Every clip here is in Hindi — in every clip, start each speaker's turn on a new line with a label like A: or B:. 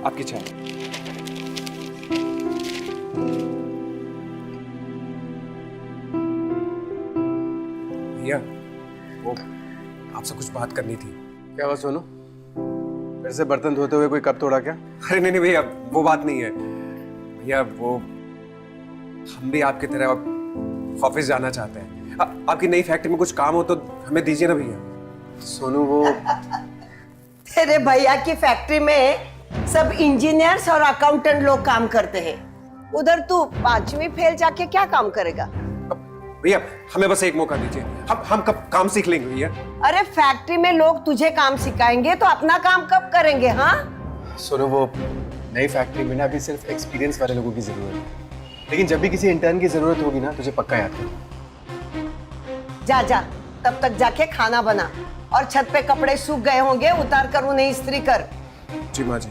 A: आपकी चाय। भैया, वो आपसे कुछ बात करनी थी।
B: क्या हुआ सोनू? फिर से बर्तन धोते हुए कोई कप तोड़ा क्या?
A: अरे नहीं नहीं भैया, वो बात नहीं है भैया। वो हम भी आपकी तरह ऑफिस जाना चाहते हैं। आपकी नई फैक्ट्री में कुछ काम हो तो हमें दीजिए ना भैया।
B: सोनू वो
C: तेरे भैया की फैक्ट्री में सब इंजीनियर्स और अकाउंटेंट लोग काम करते हैं। उधर तू 5वीं फेल जाके क्या काम करेगा?
A: भैया हमें बस एक मौका दीजिए, हम कब काम सीख लेंगे भैया।
C: अरे फैक्ट्री में लोग तुझे काम सिखाएंगे तो अपना काम कब करेंगे? हाँ
B: सोनू वो नई फैक्ट्री में ना अभी सिर्फ एक्सपीरियंस वाले लोगों की जरूरत है, लेकिन जब भी किसी इंटर्न की जरूरत होगी ना तुझे पक्का याद करूँ।
C: जा जा, तब तक जाके खाना बना और छत पे कपड़े सूख गए होंगे, उतार कर उन्हें इस्त्री कर।
A: जी माँ जी।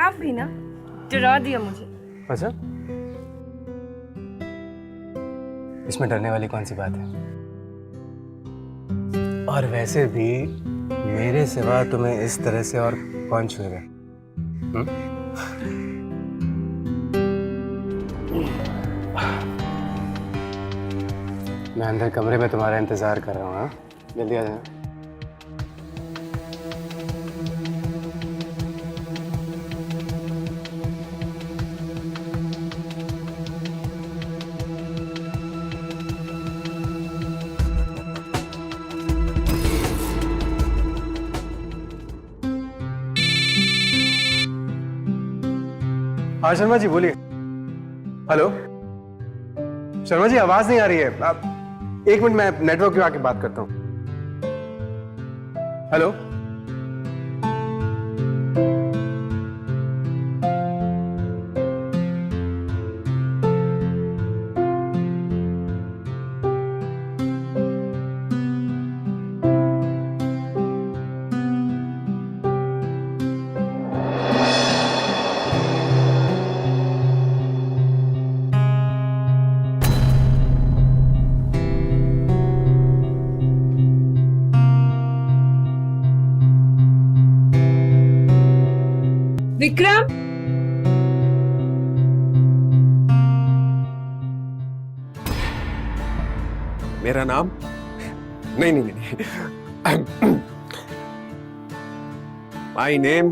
D: आप भी ना डरा दिया मुझे।
B: अच्छा, इसमें डरने वाली कौन सी बात है? और वैसे भी मेरे सिवा तुम्हें इस तरह से और कौन छुएगा? मैं अंदर कमरे में तुम्हारा इंतजार कर रहा हूँ। हाँ, जल्दी आ जाना। हाँ शर्मा जी बोलिए। हेलो शर्मा जी, आवाज नहीं आ रही है। आप एक मिनट, मैं नेटवर्क पे आके बात करता हूँ। हेलो
D: विक्रम,
A: मेरा नाम नहीं नहीं नहीं my name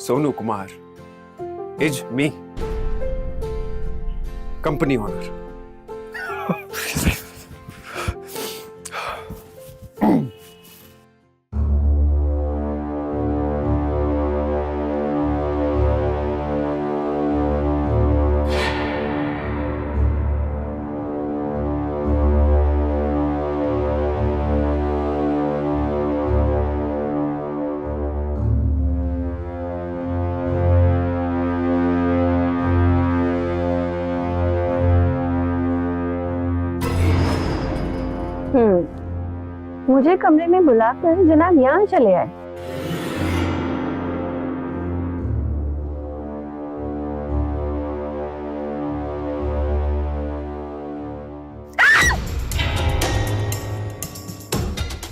A: Sonu Kumar is me, company owner.
E: मुझे कमरे में बुलाकर जनाब यहाँ चले आए।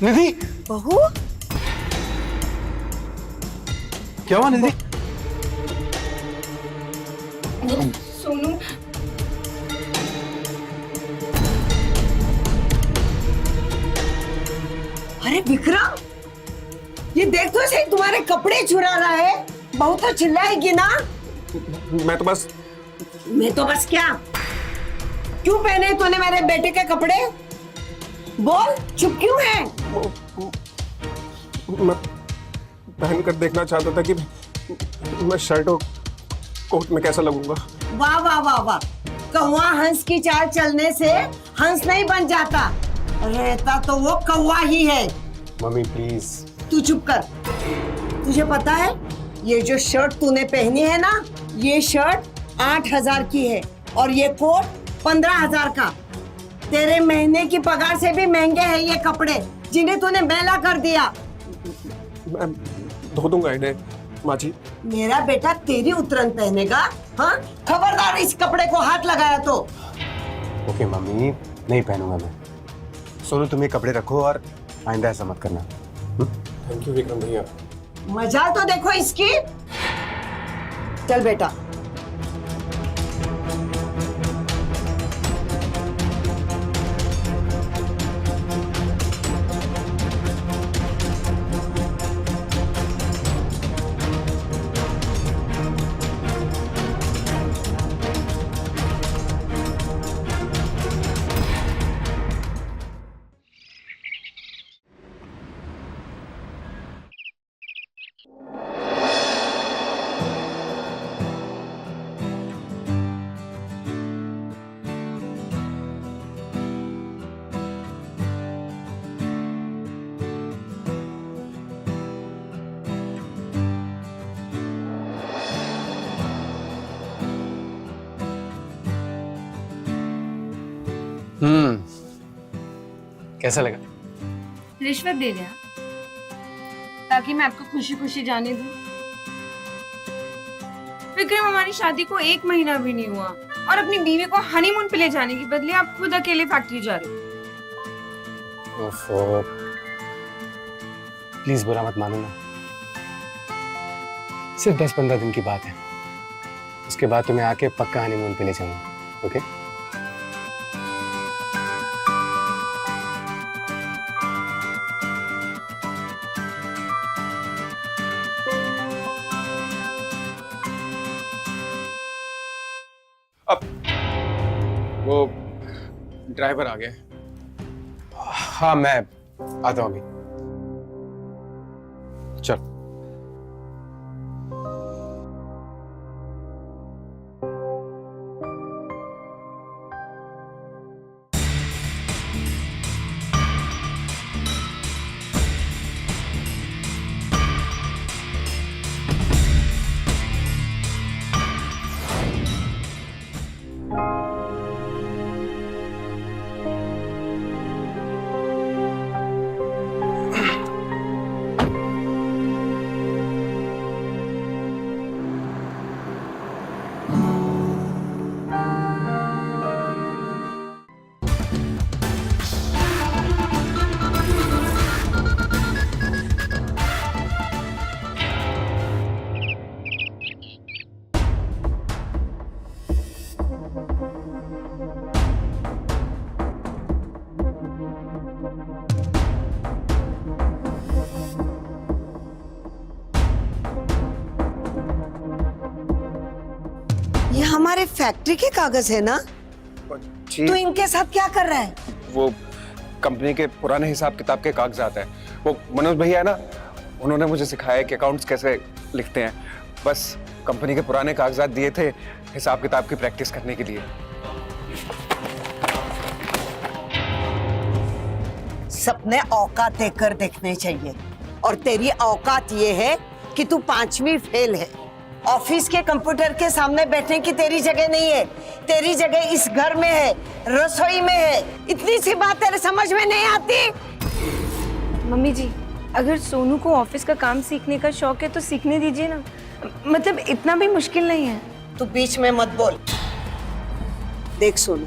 B: निधि,
C: बहू,
B: क्या हुआ निधि?
D: सोनू,
C: अरे विक्रम, ये देख तो सही, तुम्हारे कपड़े चुरा रहा है। बहू तो चिल्लाएगी ना।
A: मैं तो बस
C: क्या? क्यों पहने तूने मेरे बेटे के कपड़े? बोल, चुप क्यों है?
A: मैं पहन कर देखना चाहता था कि मैं शर्ट और कोट में कैसा लगूंगा।
C: वाह वाह वाह वाह, कौवा हंस की चाल चलने से हंस नहीं बन जाता, रहता तो वो कौवा ही है।
B: Mummy please.
C: तू चुप कर। तुझे पता है ये जो शर्ट तूने पहनी है ना, ये शर्ट 8,000 की है और ये कोट 15,000 का। तेरे महीने की पगार से भी महंगे हैं ये कपड़े जिन्हें तूने मैला कर दिया।
A: मैं धो दूंगा इन्हें माँ जी।
C: मेरा बेटा तेरी उतरन पहनेगा? हाँ, खबरदार इस कपड़े को हाथ लगाया तो।
B: ओके मम्मी, नहीं पहनूंगा मैं। सोनू तुम ये कपड़े रखो और आइंदा ऐसा मत करना।
A: थैंक यू विक्रम भैया।
C: मजा तो देखो इसकी। चल बेटा।
B: कैसा लगा?
D: रिश्वत दे दिया ताकि मैं आपको खुशी खुशी जाने दूं। विक्रम, हमारी शादी को 1 महीना भी नहीं हुआ और अपनी बीवी को हनीमून पे ले जाने के बदले आप खुद अकेले फैक्ट्री जा रहे हो।
B: प्लीज बुरा मत मानो ना, सिर्फ 10-15 दिन की बात है। उसके बाद तुम्हें आके पक्का हनीमून पे ले जाऊंगा। ओके?
A: अब वो ड्राइवर आ गया।
B: हाँ मैं आता हूँ अभी। चल।
C: ये हमारे फैक्ट्री के कागज है ना?
A: जी,
C: तू इनके साथ क्या कर रहा है?
A: वो कंपनी के पुराने हिसाब किताब के कागजात है। वो मनोज भैया है ना, उन्होंने मुझे सिखाया कि अकाउंट्स कैसे लिखते हैं। बस कंपनी के पुराने कागजात दिए थे हिसाब किताब की प्रैक्टिस करने के लिए।
C: सपने औकात देखकर देखने चाहिए और तेरी औकात ये है कि तू 5वीं फेल है। ऑफिस के कंप्यूटर के सामने बैठने की तेरी जगह नहीं है। तेरी जगह इस घर में है, रसोई में है। इतनी सी बात तेरे समझ में नहीं आती?
D: मम्मी जी, अगर सोनू को ऑफिस का काम सीखने का शौक है तो सीखने दीजिए ना। मतलब इतना भी मुश्किल नहीं है।
C: तू बीच में मत बोल। देख सोनू,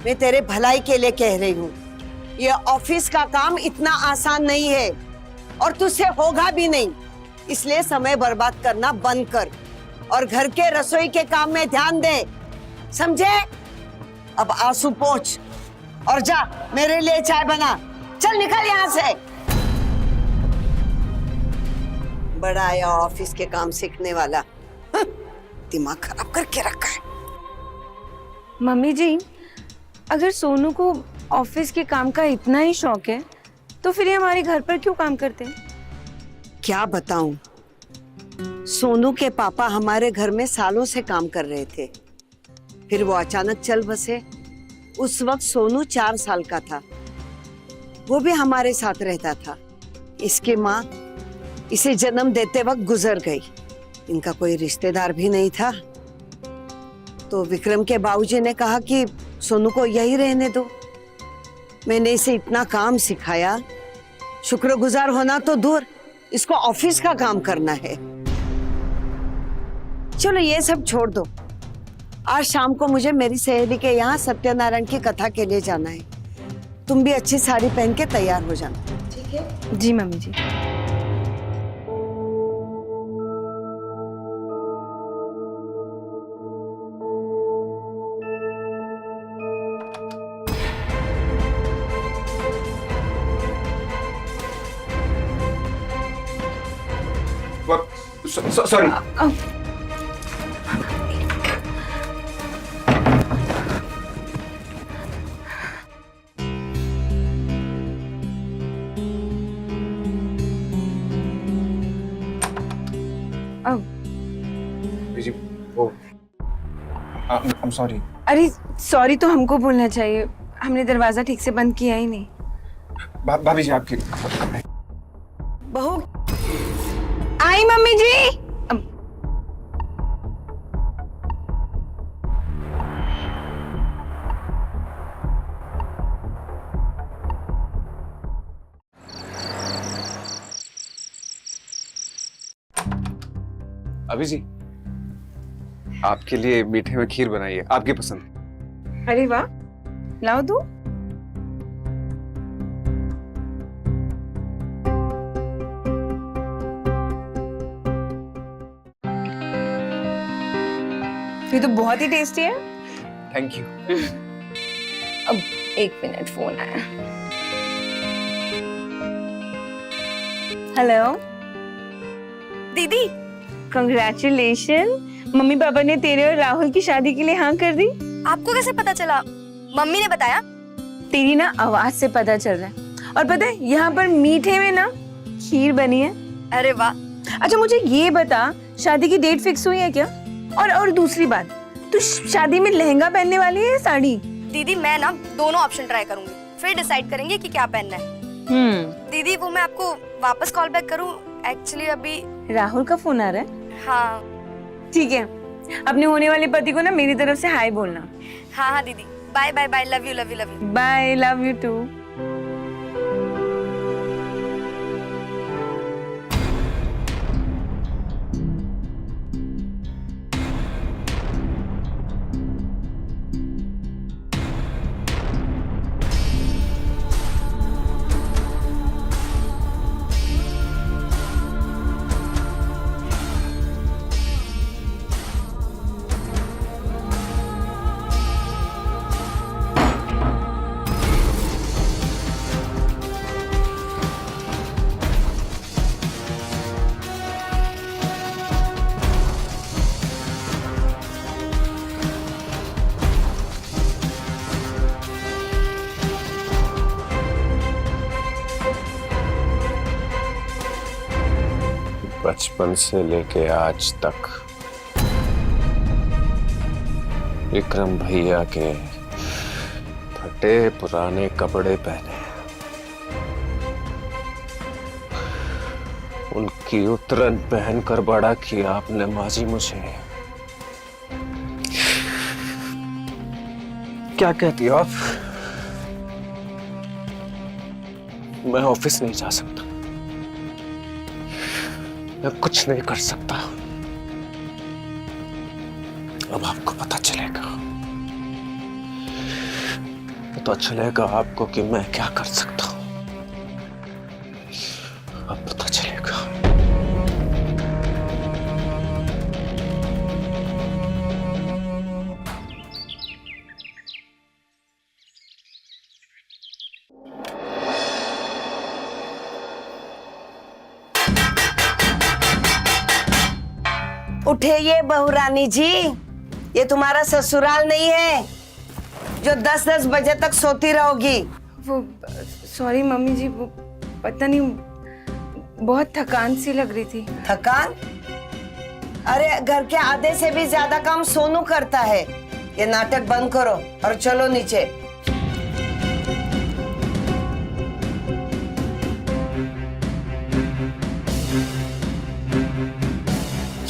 C: मैं तेरे भलाई के लिए कह रही हूँ, ये ऑफिस का काम इतना आसान नहीं है और तुझसे होगा भी नहीं। इसलिए समय बर्बाद करना बंद कर और घर के रसोई के काम में ध्यान दे, समझे? अब आंसू पोंछ और जा मेरे लिए चाय बना। चल निकल यहाँ से। बड़ा आया ऑफिस के काम सीखने वाला। दिमाग खराब करके रखा है।
D: मम्मी जी, अगर सोनू को ऑफिस के काम का इतना ही शौक है तो फिर ये हमारे घर पर क्यों काम करते हैं?
C: क्या बताऊं, सोनू के पापा हमारे घर में सालों से काम कर रहे थे, फिर वो अचानक चल बसे। उस वक्त सोनू 4 साल का था, वो भी हमारे साथ रहता था। इसकी माँ इसे जन्म देते वक्त गुजर गई। इनका कोई रिश्तेदार भी नहीं था, तो विक्रम के बाबूजी ने कहा कि सोनू को यही रहने दो। मैंने इसे इतना काम सिखाया, शुक्रगुजार होना तो दूर, इसको ऑफिस का काम करना है। चलो ये सब छोड़ दो, आज शाम को मुझे मेरी सहेली के यहाँ सत्यनारायण की कथा के लिए जाना है। तुम भी अच्छी साड़ी पहन के तैयार हो जाना, ठीक है?
D: जी मम्मी जी।
A: सॉरी। जी वो आई एम सॉरी।
D: अरे सॉरी तो हमको बोलना चाहिए, हमने दरवाजा ठीक से बंद किया ही नहीं।
A: भाभी जी आपकी
C: बहू
D: आई मम्मी जी।
A: अभी जी आपके लिए मीठे में खीर बनाई है, आपकी पसंद।
D: अरे वाह, लाओ दो। ये तो बहुत ही टेस्टी है।
A: Thank you.
D: अब 1 मिनट, फोन आया। हेलो
F: दीदी,
D: कंग्रेचुलेशन, मम्मी पापा ने तेरे और राहुल की शादी के लिए हाँ कर दी।
F: आपको कैसे पता चला? मम्मी ने बताया।
D: तेरी ना आवाज से पता चल रहा है। और पता है यहाँ पर मीठे में ना खीर बनी है।
F: अरे वाह।
D: अच्छा मुझे ये बता, शादी की डेट फिक्स हुई है क्या? और दूसरी बात, तू शादी में लहंगा पहनने वाली है या साड़ी?
F: दीदी मैं ना दोनों ऑप्शन ट्राई करूंगी, फिर डिसाइड करेंगे कि क्या पहनना है। दीदी वो मैं आपको वापस कॉल बैक करूं? एक्चुअली अभी
D: राहुल का फोन आ रहा है।
F: हाँ
D: ठीक है, अपने होने वाले पति को ना मेरी तरफ से हाय बोलना।
F: हाँ हाँ दीदी, bye bye bye, love you love you love you.
D: Bye, love you too.
A: बचपन से लेके आज तक विक्रम भैया के फटे पुराने कपड़े पहने, उनकी उतरन पहनकर बड़ा किया आपने माजी मुझे। क्या कहती हो आप? मैं ऑफिस नहीं जा सकता, मैं कुछ नहीं कर सकता। अब आपको पता चलेगा, पता चलेगा आपको कि मैं क्या कर सकता हूं। अब पता चलेगा।
C: उठिए बहुरानी जी, ये तुम्हारा ससुराल नहीं है जो 10-10 बजे तक सोती रहोगी।
D: वो सॉरी मम्मी जी, वो पता नहीं बहुत थकान सी लग रही थी।
C: थकान? अरे घर के आधे से भी ज्यादा काम सोनू करता है। ये नाटक बंद करो और चलो नीचे।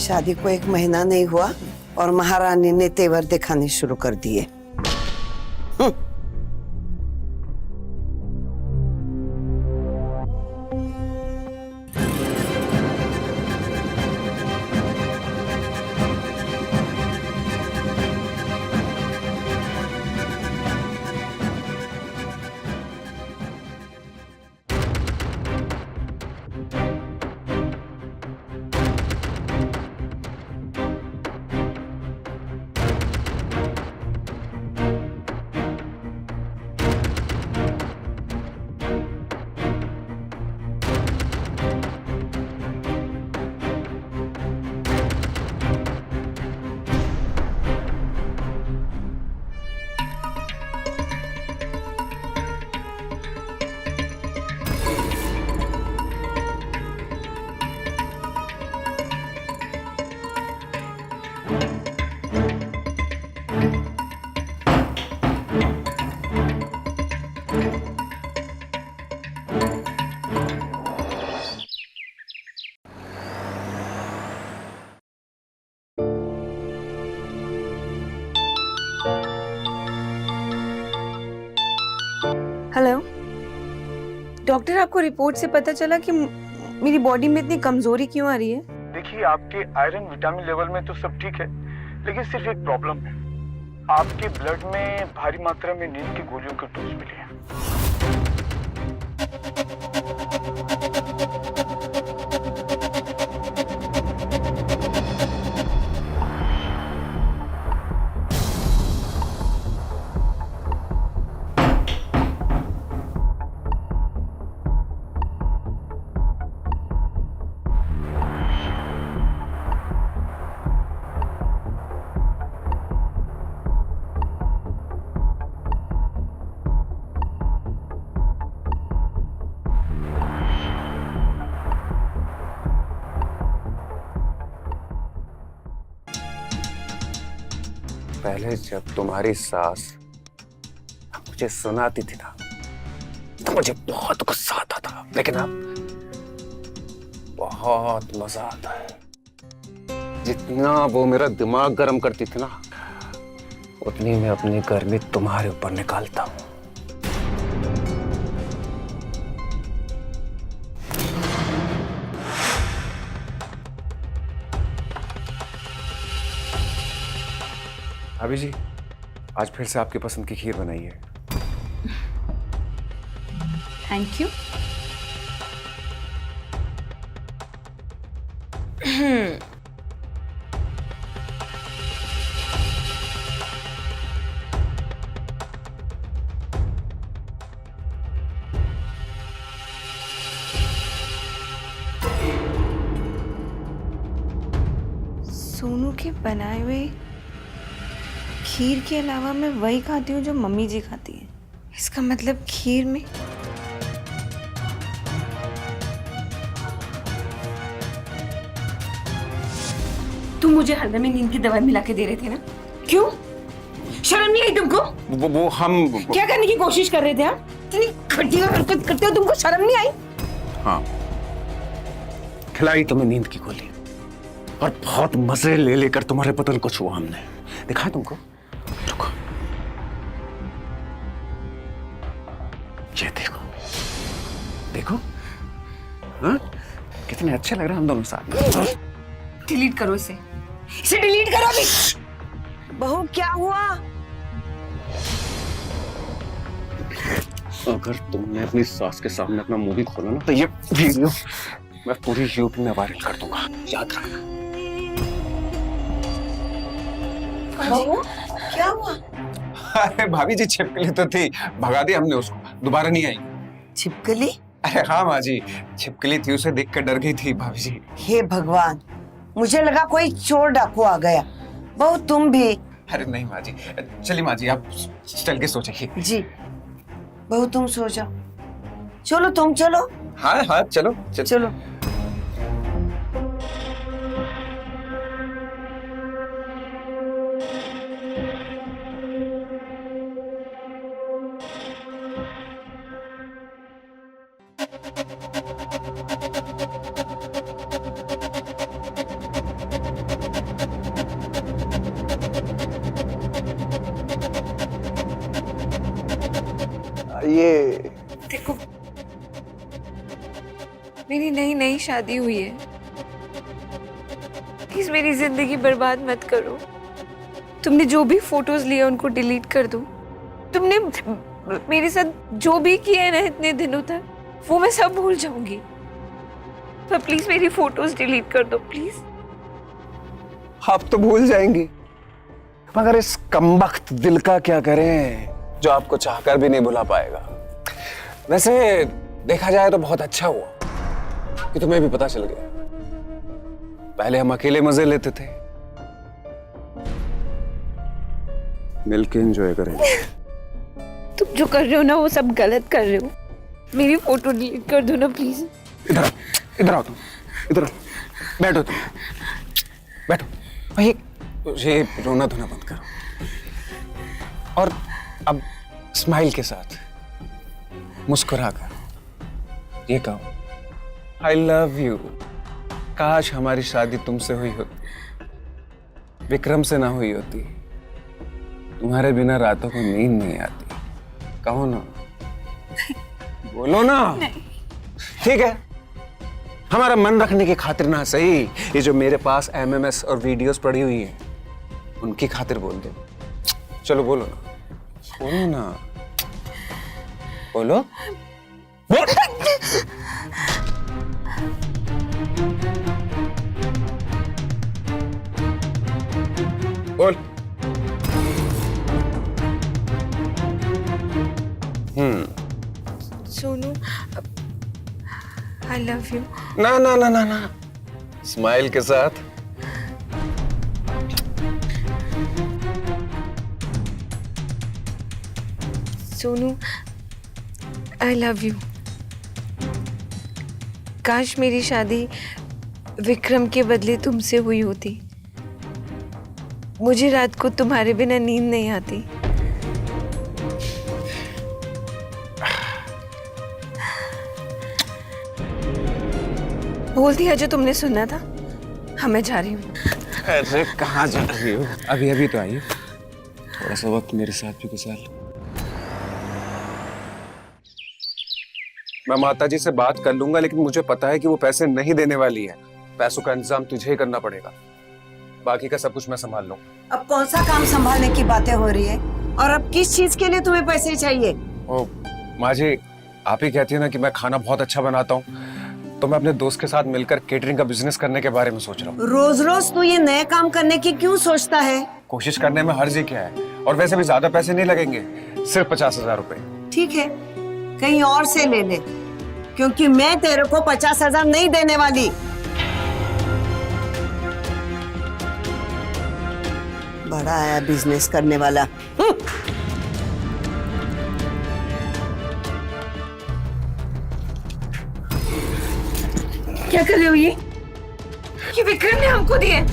C: शादी को 1 महीना नहीं हुआ और महारानी ने तेवर दिखाने शुरू कर दिए।
D: हेलो डॉक्टर, आपको रिपोर्ट से पता चला कि मेरी बॉडी में इतनी कमजोरी क्यों आ रही है?
G: देखिए, आपके आयरन विटामिन लेवल में तो सब ठीक है, लेकिन सिर्फ एक प्रॉब्लम है। आपके ब्लड में भारी मात्रा में नींद की गोलियों के डोज मिले हैं।
A: पहले जब तुम्हारी सास मुझे सुनाती थी ना तो मुझे बहुत गुस्सा आता था, लेकिन अब बहुत मजा आता है। जितना वो मेरा दिमाग गर्म करती थी ना, उतनी मैं अपनी गर्मी तुम्हारे ऊपर निकालता हूं। अभी जी, आज फिर से आपकी पसंद की खीर बनाई है।
D: Thank you. सोनू के बनाए हुए खीर के अलावा मैं वही खाती हूँ जो मम्मी जी खाती है। इसका मतलब खीर में तुम मुझे हल्दी में नींद की दवाई मिला के दे रहे थे ना? क्यों? शर्म नहीं आई तुमको?
A: वो हम
D: क्या करने की कोशिश कर रहे थे आप? इतनी घटिया हरकत करते हो, तुमको शर्म नहीं आई?
A: हाँ, खिलाई तुम्हें नींद की गोली और बहुत मजे ले लेकर तुम्हारे बदन को छुआ हमने। दिखाया तुमको? रुको, ये देखो, देखो, हाँ? कितने अच्छे लग रहे हैं हम दोनों साथ में।
D: डिलीट करो इसे डिलीट करो अभी।
C: बहू क्या हुआ?
A: अगर तुमने अपनी सास के सामने अपना मुंह भी खोला ना, तो ये वीडियो मैं पूरी यूपी में वायरल कर दूंगा, याद रखना।
C: बहू क्या हुआ?
A: अरे भाभी जी, छिपकली तो थी, भगा दी हमने उसको, दोबारा नहीं आई।
C: छिपकली?
A: अरे हाँ माँ जी, छिपकली थी, उसे देख कर डर गई थी भाभी जी।
C: हे भगवान, मुझे लगा कोई चोर डाकू आ गया। बहू तुम भी?
A: अरे नहीं माँ जी, चलिए माँ जी, आप चल के सो जाइए।
C: जी बहू तुम सो जाओ। चलो तुम चलो।
A: हाँ हाँ चलो
C: चलो।
A: ये
D: देखो, मेरी नई नई शादी हुई है, प्लीज मेरी जिंदगी बर्बाद मत करो। तुमने जो भी फोटोज लिए उनको डिलीट कर दो। तुमने मेरे साथ जो भी किया है ना इतने दिनों तक, वो मैं सब भूल जाऊंगी। पर प्लीज मेरी फोटोज डिलीट कर दो, प्लीज।
A: आप तो भूल जाएंगी, मगर इस कमबख्त दिल का क्या करें जो आपको चाहकर भी नहीं भुला पाएगा। वैसे देखा जाए तो बहुत अच्छा हुआ कि तुम्हें भी पता चल गया। पहले हम अकेले मजे लेते थे, मिलके एंजॉय करेंगे।
D: तुम जो कर रहे हो ना वो सब गलत कर रहे हो। मेरी फोटो डिलीट कर दो ना प्लीज।
A: इधर आओ तुम, इधर बैठो तुम, बैठो भाई। ये रोना धोना बंद करो और अब स्माइल के साथ मुस्कुरा कर ये कहो, आई लव यू। काश हमारी शादी तुमसे हुई होती, विक्रम से ना हुई होती। तुम्हारे बिना रातों को नींद नहीं आती। कहो ना, बोलो ना। ठीक है, हमारा मन रखने की खातिर ना सही, ये जो मेरे पास एमएमएस और वीडियोस पड़ी हुई है उनकी खातिर बोल दो। चलो बोलो ना, बोलो ना, बोलो बोल।
D: सोनू, आई लव यू।
A: ना ना ना ना ना, स्माइल के साथ।
D: सोनू, आई लव यू। काश मेरी शादी विक्रम के बदले तुमसे हुई होती। मुझे रात को तुम्हारे बिना नींद नहीं आती। बोल दिया जो तुमने सुनना था। हाँ, मैं जा रही हूँ।
A: अरे कहाँ जा रही हो? अभी अभी तो आई, थोड़ा सा वक्त मेरे साथ भी गुजार लो। मैं माता जी से बात कर लूंगा, लेकिन मुझे पता है कि वो पैसे नहीं देने वाली है। पैसों का इंतजाम तुझे ही करना पड़ेगा, बाकी का सब कुछ मैं संभाल लूं।
C: अब कौन सा काम संभालने की बातें हो रही है? और अब किस चीज के लिए तुम्हें पैसे चाहिए?
A: ओ माँ जी, आप ही कहती है ना कि मैं खाना बहुत अच्छा बनाता हूँ, तो मैं अपने दोस्त के साथ मिलकर केटरिंग का बिजनेस करने के बारे में सोच रहा हूँ।
C: रोज रोज तू ये नए काम करने की क्यों सोचता है?
A: कोशिश करने में हर्ज ही क्या है? और वैसे भी ज्यादा पैसे नहीं लगेंगे, सिर्फ 50,000 रुपए।
C: ठीक है, कहीं और से ले ले, क्योंकि मैं तेरे को 50,000 नहीं देने वाली। बड़ा आया बिजनेस करने वाला।
D: क्या कर रहे हो ये विक्रम ने हमको दिए।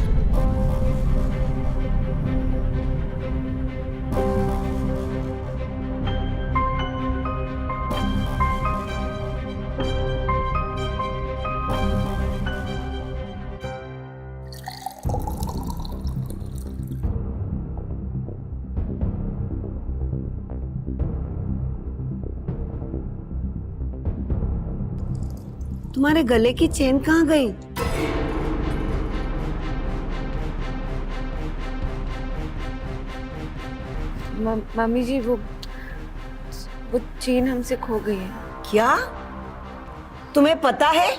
C: तुम्हारे गले की चेन कहाँ गई?
D: मम्मी जी, वो चेन हमसे खो गई है।
C: क्या तुम्हें पता है?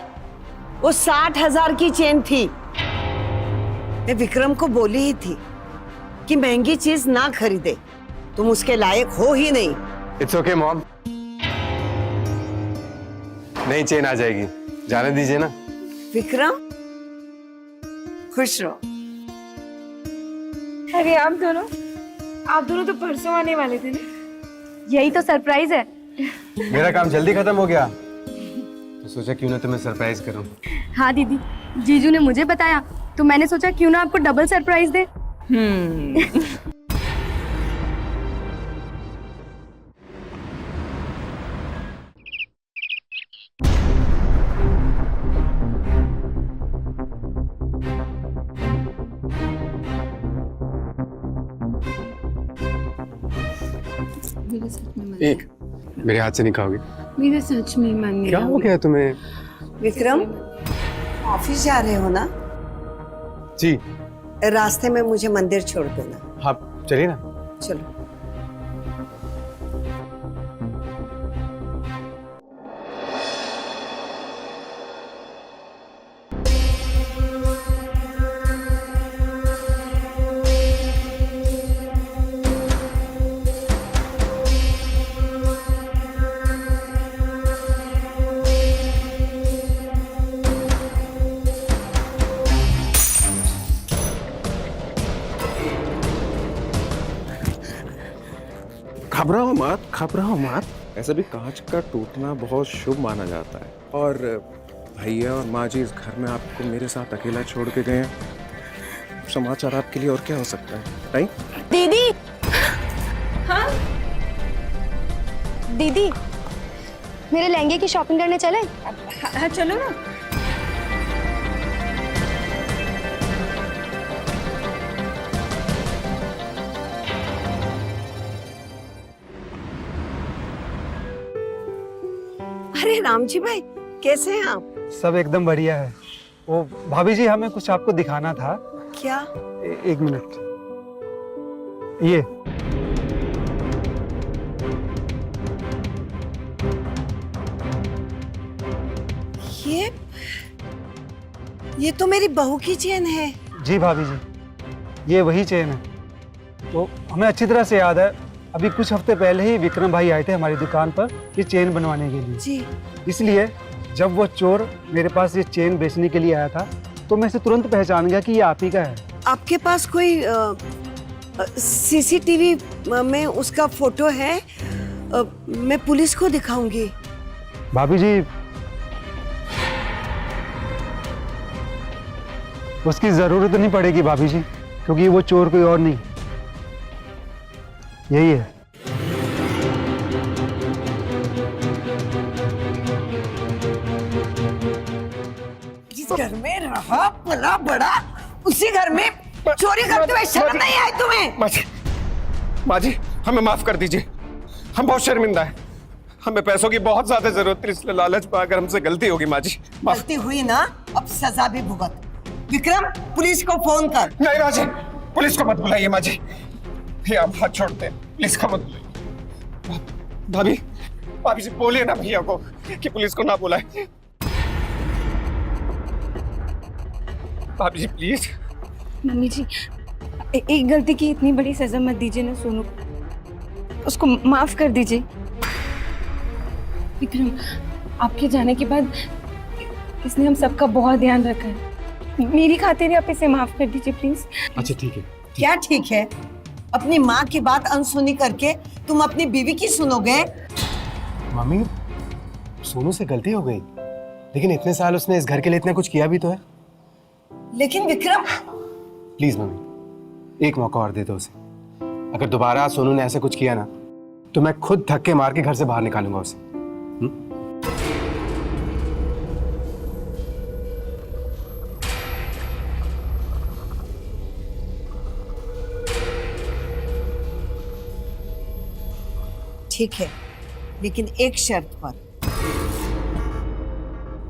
C: वो 60,000 की चेन थी। मैं विक्रम को बोली ही थी कि महंगी चीज ना खरीदे, तुम उसके लायक हो ही नहीं।
B: इट्स ओके मॉम, नई चेन आ जाएगी, जाने दीजिए ना।
C: विक्रम, खुश रहो।
D: अरे आप दोनों तो परसों आने वाले थे ना?
E: यही तो सरप्राइज है।
B: मेरा काम जल्दी खत्म हो गया, तो सोचा क्यों ना तुम्हें सरप्राइज करूं।
E: हाँ दीदी, जीजू ने मुझे बताया तो मैंने सोचा क्यों ना आपको डबल सरप्राइज दे।
B: एक मेरे हाथ से नहीं खाओगे?
E: मेरा सच में मन नहीं
B: क्या हो गया तुम्हें?
C: विक्रम, ऑफिस जा रहे हो ना?
B: जी
C: रास्ते में मुझे मंदिर छोड़ देना।
B: हाँ चलिए ना।
C: चलो।
A: घबराओ मत। ऐसे भी कांच का टूटना बहुत शुभ माना जाता है, और भैया और माँ जी इस घर में आपको मेरे साथ अकेला छोड़ के गए हैं। समाचार आपके लिए और क्या हो सकता है, नहीं?
F: दीदी। हाँ दीदी, मेरे लहंगे की शॉपिंग करने चले?
D: हाँ चलो ना।
C: अरे रामजी भाई, कैसे हैं आप?
H: सब एकदम बढ़िया है। वो भाभी जी, हमें कुछ आपको दिखाना था।
C: क्या?
H: एक मिनट। ये
C: ये तो मेरी बहू की चेन है।
H: जी भाभी जी, ये वही चेन है। तो हमें अच्छी तरह से याद है, अभी कुछ हफ्ते पहले ही विक्रम भाई आए थे हमारी दुकान पर ये चेन बनवाने के लिए।
C: जी।
H: इसलिए जब वो चोर मेरे पास ये चेन बेचने के लिए आया था तो मैं इसे तुरंत पहचान गया कि ये आप ही का है।
C: आपके पास कोई सीसीटीवी में उसका फोटो है? मैं पुलिस को दिखाऊंगी।
H: भाभी जी, उसकी जरूरत नहीं पड़ेगी भाभी जी, क्योंकि वो चोर कोई और नहीं, यही है।
C: जिस घर में रहा पला बड़ा, उसी घर में चोरी करते हुए शर्म नहीं आई तुम्हें?
A: माँ जी हमें माफ कर दीजिए, हम बहुत शर्मिंदा हैं। हमें पैसों की बहुत ज्यादा जरूरत थी, इसलिए लालच में आकर हमसे गलती होगी माँ जी।
C: गलती हुई ना, अब सजा भी भुगत। विक्रम, पुलिस को फोन कर।
A: नहीं माँ जी, पुलिस को मत बुलाइए माँ जी, भैया आप हाथ छोड़ते हैं, पुलिस को मत बुलाइए। भाभी जी बोलिए ना भैया को कि पुलिस को ना बुलाए। भाभी जी प्लीज।
D: मम्मी जी, एक गलती की इतनी बड़ी सजा मत दीजिए ना सोनू को, उसको माफ कर दीजिए। विक्रम, आपके जाने के बाद इसने हम सबका बहुत ध्यान रखा है। मेरी खातिर आप इसे माफ कर दीजिए प्लीज।
B: अच्छा ठीक है।
C: क्या ठीक है? अपनी माँ की बात अनसुनी करके तुम अपनी बीवी की सुनोगे?
B: मम्मी, सोनू से गलती हो गई, लेकिन इतने साल उसने इस घर के लिए इतना कुछ किया भी तो है।
C: लेकिन विक्रम,
B: प्लीज मम्मी, एक मौका और दे दो उसे। अगर दोबारा सोनू ने ऐसा कुछ किया ना, तो मैं खुद धक्के मार के घर से बाहर निकालूंगा उसे।
C: ठीक है, लेकिन एक शर्त पर।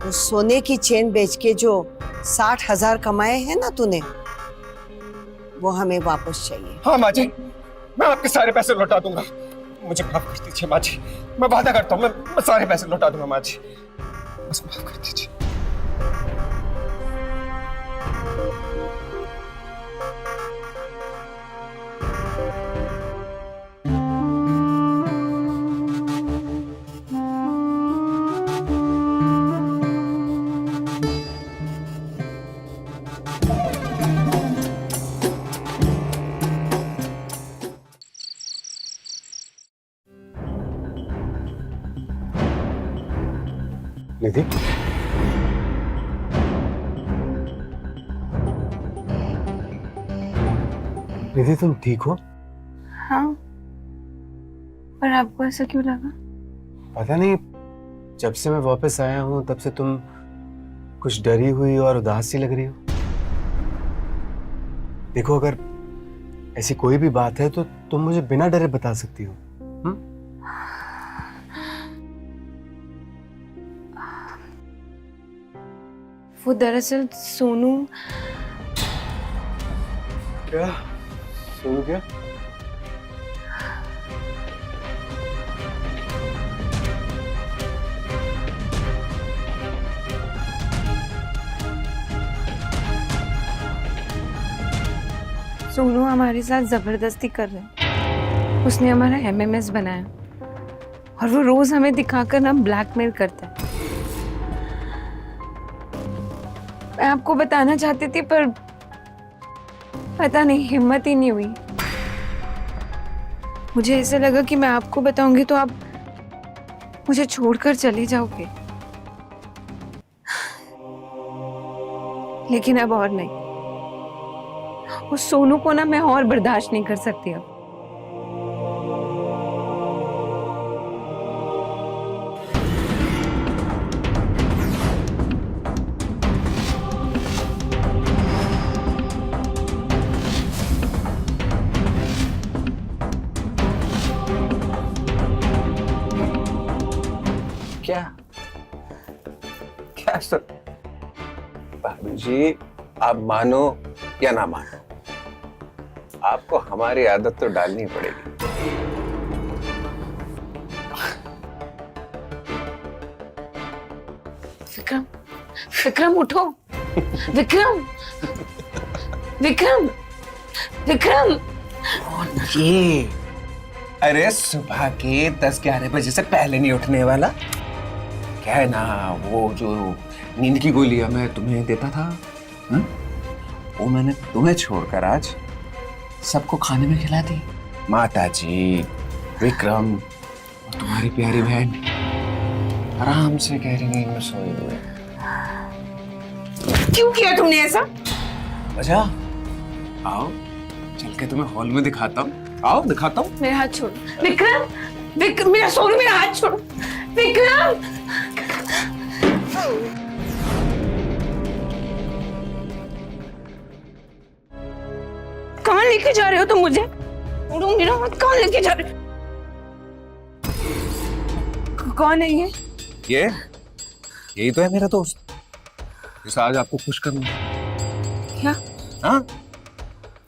C: वो सोने की चेन बेच के जो 60,000 कमाए हैं ना तूने, वो हमें वापस चाहिए।
A: हाँ माँ जी, मैं आपके सारे पैसे लौटा दूंगा, मुझे माफ कर दीजिए माँ जी, मैं वादा करता हूँ मैं सारे पैसे लौटा दूंगा माँ जी, बस माफ कर दीजिए।
B: निधि, निधि तुम ठीक हो?
D: हाँ, पर आपको ऐसा क्यों लगा?
B: पता नहीं, जब से मैं वापस आया हूँ तब से तुम कुछ डरी हुई और उदास सी लग रही हो। देखो, अगर ऐसी कोई भी बात है तो तुम मुझे बिना डरे बता सकती हो।
D: वो दरअसल सोनू
B: क्या सोनू क्या?
D: सोनू हमारे साथ जबरदस्ती कर रहे हैं। उसने हमारा एमएमएस बनाया और वो रोज हमें दिखाकर ना ब्लैकमेल करता है। मैं आपको बताना चाहती थी पर पता नहीं हिम्मत ही नहीं हुई। मुझे ऐसे लगा कि मैं आपको बताऊंगी तो आप मुझे छोड़कर चले जाओगे, लेकिन अब और नहीं। उस सोनू को ना मैं और बर्दाश्त नहीं कर सकती अब।
A: क्या क्या सर? भाभी जी, आप मानो या ना मानो, आपको हमारी आदत तो डालनी पड़ेगी।
D: विक्रम, विक्रम उठो। विक्रम, विक्रम, विक्रम।
A: ये अरे सुबह के 10-11 बजे से पहले नहीं उठने वाला। क्या है ना, वो जो नींद की गोलियां मैं तुम्हें देता था, वो मैंने तुम्हें छोड़कर आज सबको खाने में खिला दी। माता जी, विक्रम और तुम्हारी प्यारी बहन आराम से गहरी नींद में सोए हुए।
D: क्यों किया तुमने ऐसा?
A: वजह आओ, चल के तुम्हें हॉल में दिखाता हूँ। आओ दिखाता हूँ।
D: मेरा हाथ छोड़ो। विक्रम, विक्रम, मेरा सोनू, मेरा हाथ छोड़ो। विक्रम, कहाँ लेके जा रहे हो तुम मुझे? मेरा हाथ कहाँ लेके जा रहे हो? कौन है ये?
A: यही तो है मेरा दोस्त, जिसे आज आपको खुश करना है।
D: क्या?
A: हाँ,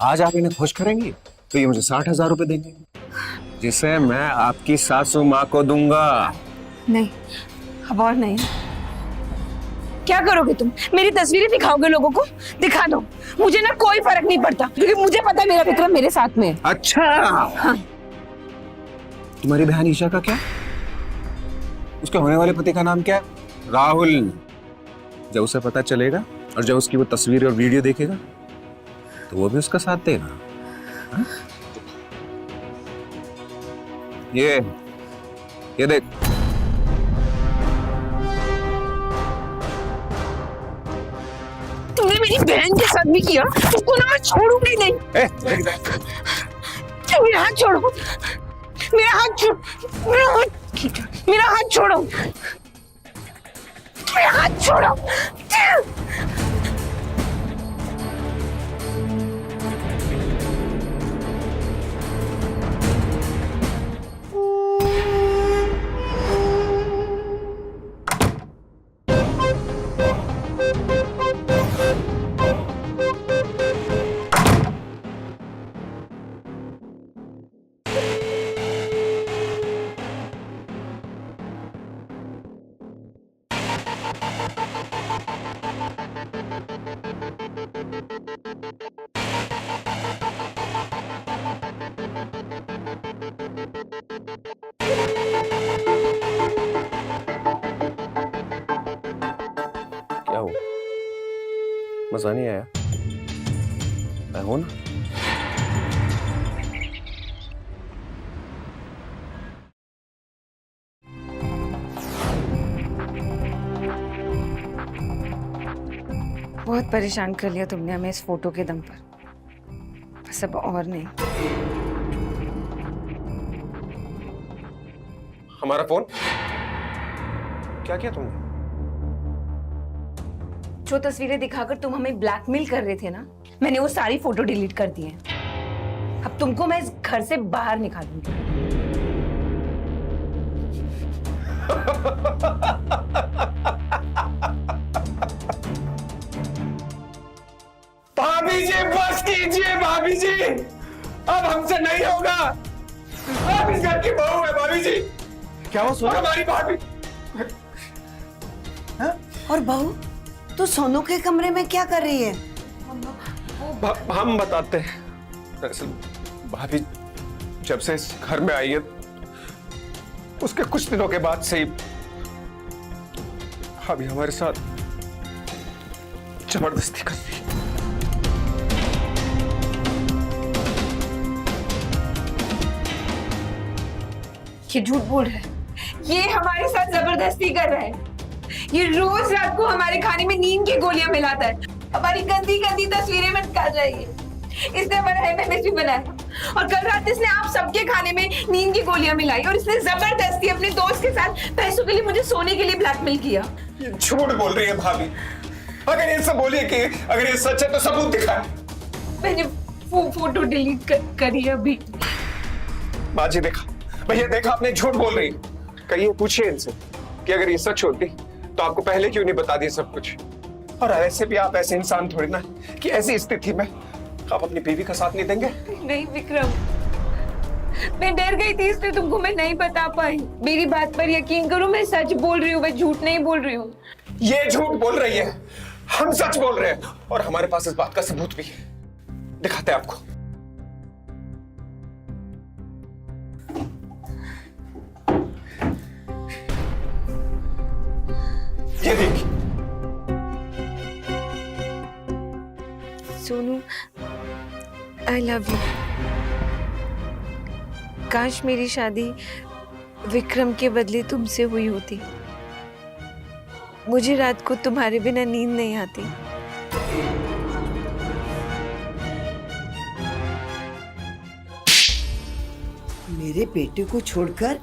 A: आज आप इन्हें खुश करेंगी तो ये मुझे 60,000 रुपए देंगे, जिसे मैं आपकी सासू माँ को दूंगा।
D: नहीं, अब और नहीं। क्या करोगे तुम? मेरी तस्वीरें दिखाओगे लोगों को? दिखा दो, मुझे ना कोई फर्क नहीं पड़ता, क्योंकि मुझे पता है मेरा विक्रम मेरे साथ में है।
A: अच्छा
D: हाँ।
A: तुम्हारी बहन ईशा का क्या? उसके होने वाले पति का नाम क्या है? राहुल। जब उसे पता चलेगा और जब उसकी वो तस्वीर और वीडियो देखेगा तो वो भी उसका साथ देगा। हाँ? ये देख,
D: तुमने मेरी बहन के साथ भी किया, उसको ना मैं छोड़ूंगी नहीं। मेरा हाथ छोड़ो, मेरा हाथ छोड़ो, मेरा हाथ छोड़ो, मेरा हाथ छोड़ो।
A: क्या हुआ? मजा नहीं आया? मैं हूं ना।
D: बहुत परेशान कर लिया तुमने हमें इस फोटो के दम पर, बस अब और नहीं।
A: हमारा फोन क्या किया तुमने?
D: जो तस्वीरें दिखाकर तुम हमें ब्लैकमेल कर रहे थे ना, मैंने वो सारी फोटो डिलीट कर दी है। अब तुमको मैं इस घर से बाहर निकालूंगी।
A: बस कीजिए भाभी जी, अब हमसे नहीं होगा। आप इस घर की बहू है भाभी जी।
B: क्या हुआ
A: और
B: सोनू?
A: हमारी भाभी।
C: और बहू, तू सोनू के कमरे में क्या कर रही है?
A: हम बताते हैं। दरअसल भाभी जब से इस घर में आई है उसके कुछ दिनों के बाद से ही भाभी हमारे साथ जबरदस्ती कर रही है।
D: ये झूठ बोल रहा है, ये हमारे साथ जबरदस्ती कर रहा है। ये रोज रात को हमारे खाने में नींद की गोलियां मिलाता है, हमारी गंदी गंदी तस्वीरें में निकाल रही है। इसने हमारा एमएमएस भी बनाया और कल रात इसने आप सबके खाने में नींद की गोलियां मिलाई और इसने जबरदस्ती अपने दोस्त के साथ पैसों के लिए मुझे सोने के लिए ब्लैकमेल किया।
A: ये झूठ बोल रही है भाभी। अगर ये सब बोलिए कि अगर ये सच है तो सबूत दिखाए।
D: मैंने फोटो डिलीट करी है अभी।
A: माँ जी देखा, भैया देखा, आपने झूठ बोल रही। कहिए, पूछिए इनसे कि अगर ये सच होती तो आपको पहले क्यों नहीं बता दिया सब कुछ। और ऐसे भी आप ऐसे इंसान थोड़ी ना कि ऐसी स्थिति में आप अपनी बीवी का साथ नहीं देंगे।
D: नहीं विक्रम, मैं डर गई थी इसलिए तुमको मैं नहीं बता पाई। मेरी बात पर यकीन करो, मैं सच बोल रही हूँ, मैं झूठ नहीं बोल रही हूँ।
A: ये झूठ बोल रही है, हम सच बोल रहे हैं और हमारे पास इस बात का सबूत भी है। दिखाते हैं आपको। ये देखिए।
D: सोनू, आई लव यू। काश मेरी शादी विक्रम के बदले तुमसे हुई होती। मुझे रात को तुम्हारे बिना नींद नहीं आती।
C: मेरे बेटे को छोड़कर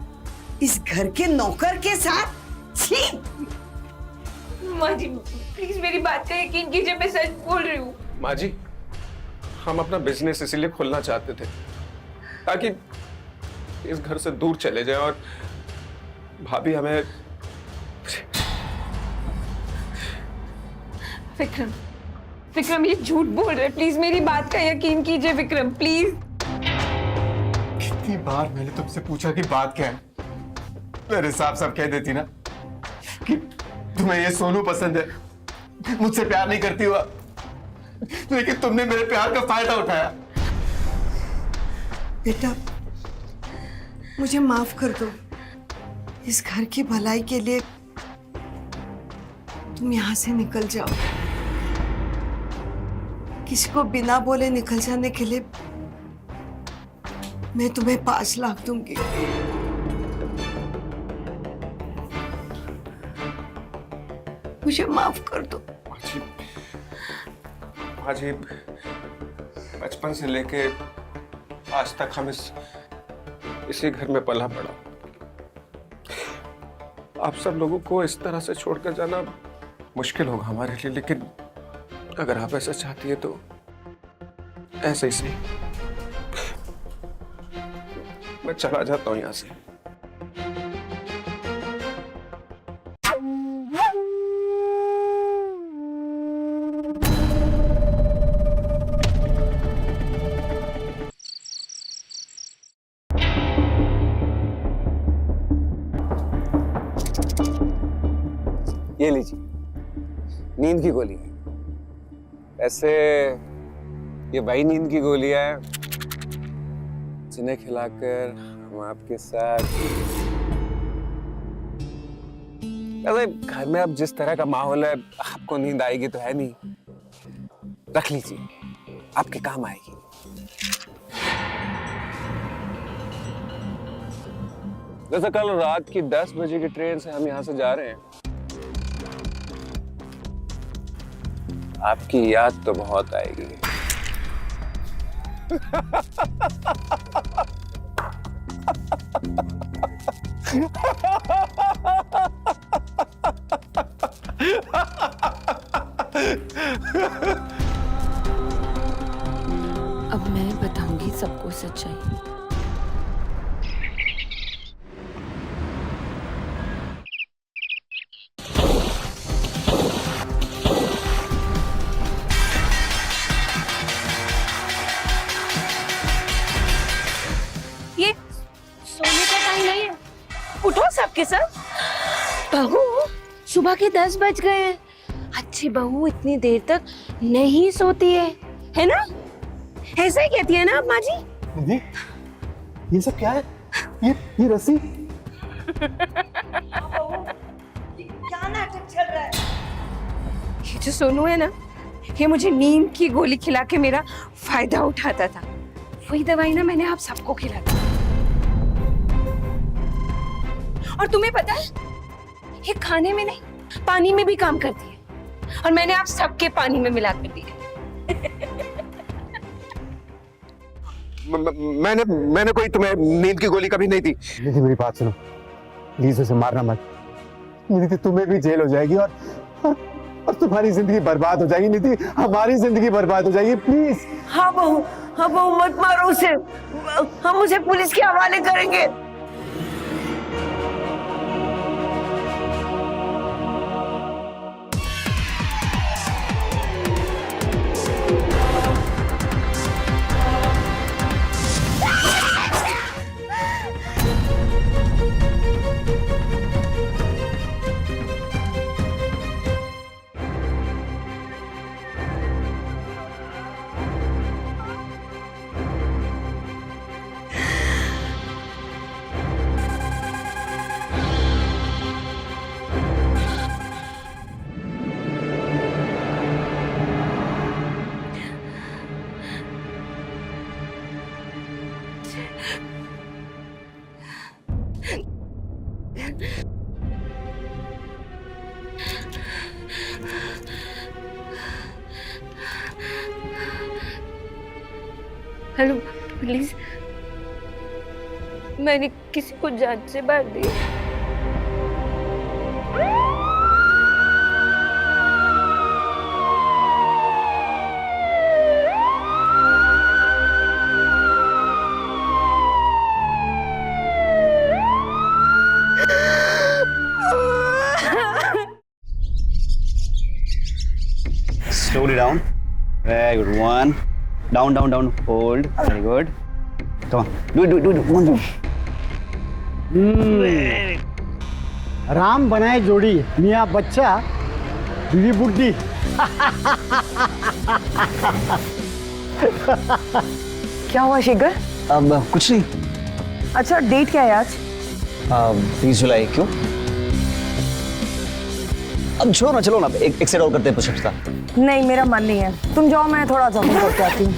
C: इस घर के नौकर के साथ? छी!
D: माँ जी प्लीज मेरी बात का यकीन कीजिए, मैं सच बोल रही हूँ।
A: माँ जी, हम अपना बिजनेस इसीलिए खोलना चाहते थे ताकि इस घर से दूर चले जाए और भाभी हमें।
D: विक्रम, विक्रम ये झूठ बोल रहे, प्लीज मेरी बात का यकीन कीजिए विक्रम, प्लीज।
B: कितनी बार मैंने तुमसे पूछा कि बात क्या है? मेरे साफ साफ कह देती ना कि तुम्हें ये सोनू पसंद है, मुझसे प्यार नहीं करती हुआ, लेकिन तुमने मेरे प्यार का फायदा उठाया।
C: बेटा मुझे माफ कर दो। इस घर की भलाई के लिए तुम यहाँ से निकल जाओ। किसी को बिना बोले निकल जाने के लिए मैं तुम्हें 5 लाख दूंगी। मुझे माफ कर दो।
A: माँ जी, बचपन से लेके आज तक हम इसी घर में पला पड़ा। आप सब लोगों को इस तरह से छोड़कर जाना मुश्किल होगा हमारे लिए, लेकिन अगर आप ऐसा चाहती है तो ऐसे ही सही। मैं चला जाता हूं यहां से। ये लीजिए, नींद की गोली है। ऐसे ये वही नींद की गोलियां हैं जिन्हें खिलाकर हम आपके साथ। अरे घर में अब जिस तरह का माहौल है, आपको नींद आएगी तो है नहीं। रख लीजिए, आपके काम आएगी। जैसे कल रात की 10 बजे की ट्रेन से हम यहां से जा रहे हैं। आपकी याद तो बहुत आएगी।
D: अब मैं बताऊंगी सबको सच्चाई। सबके सब? बहू, सुबह के 10 बज गए हैं। अच्छी बहू इतनी देर तक नहीं सोती है ना? ऐसा ही कहती है ना आप माँ जी?
B: दीदी, ये सब क्या है? ये रस्सी?
C: क्या नाटक चल रहा है?
D: ये जो सोनू है ना, ये मुझे नींद की गोली खिला के मेरा फायदा उठाता था। वही दवाई ना मैंने आप सबको खिला दी। और तुम्हें पता है, ये खाने में नहीं, पानी में भी काम करती है। और मैंने आप सबके पानी में मिला कर दिया।
A: मैंने कोई तुम्हें नींद की गोली कभी नहीं दी।
B: दीदी मेरी बात सुनो, प्लीज उसे मारना मत। निधि तुम्हें भी जेल हो जाएगी और तुम्हारी जिंदगी बर्बाद हो जाएगी। निधि, हमारी जिंदगी बर्बाद हो जाएगी, प्लीज।
C: हाँ बहू मत मारो उसे, हम उसे पुलिस के हवाले करेंगे।
D: हेलो, प्लीज, मैंने किसी को जान से मार दिया।
I: Slowly down. Very good. One. Down, down, down. Hold. Very good. Come on. Do it. One,
H: Ram बनाए जोड़ी, मियाँ बच्चा, बीवी बुड्ढी।
J: क्या हुआ शिखर?
I: अब कुछ नहीं।
J: अच्छा, डेट क्या है आज?
I: 20 जुलाई। क्यों? अब छोड़ो ना, चलो ना, एक सेट और करते हैं पुशअप्स का।
J: नहीं, मेरा मन नहीं है। तुम जाओ, मैं थोड़ा जॉगिंग करके आती हूँ।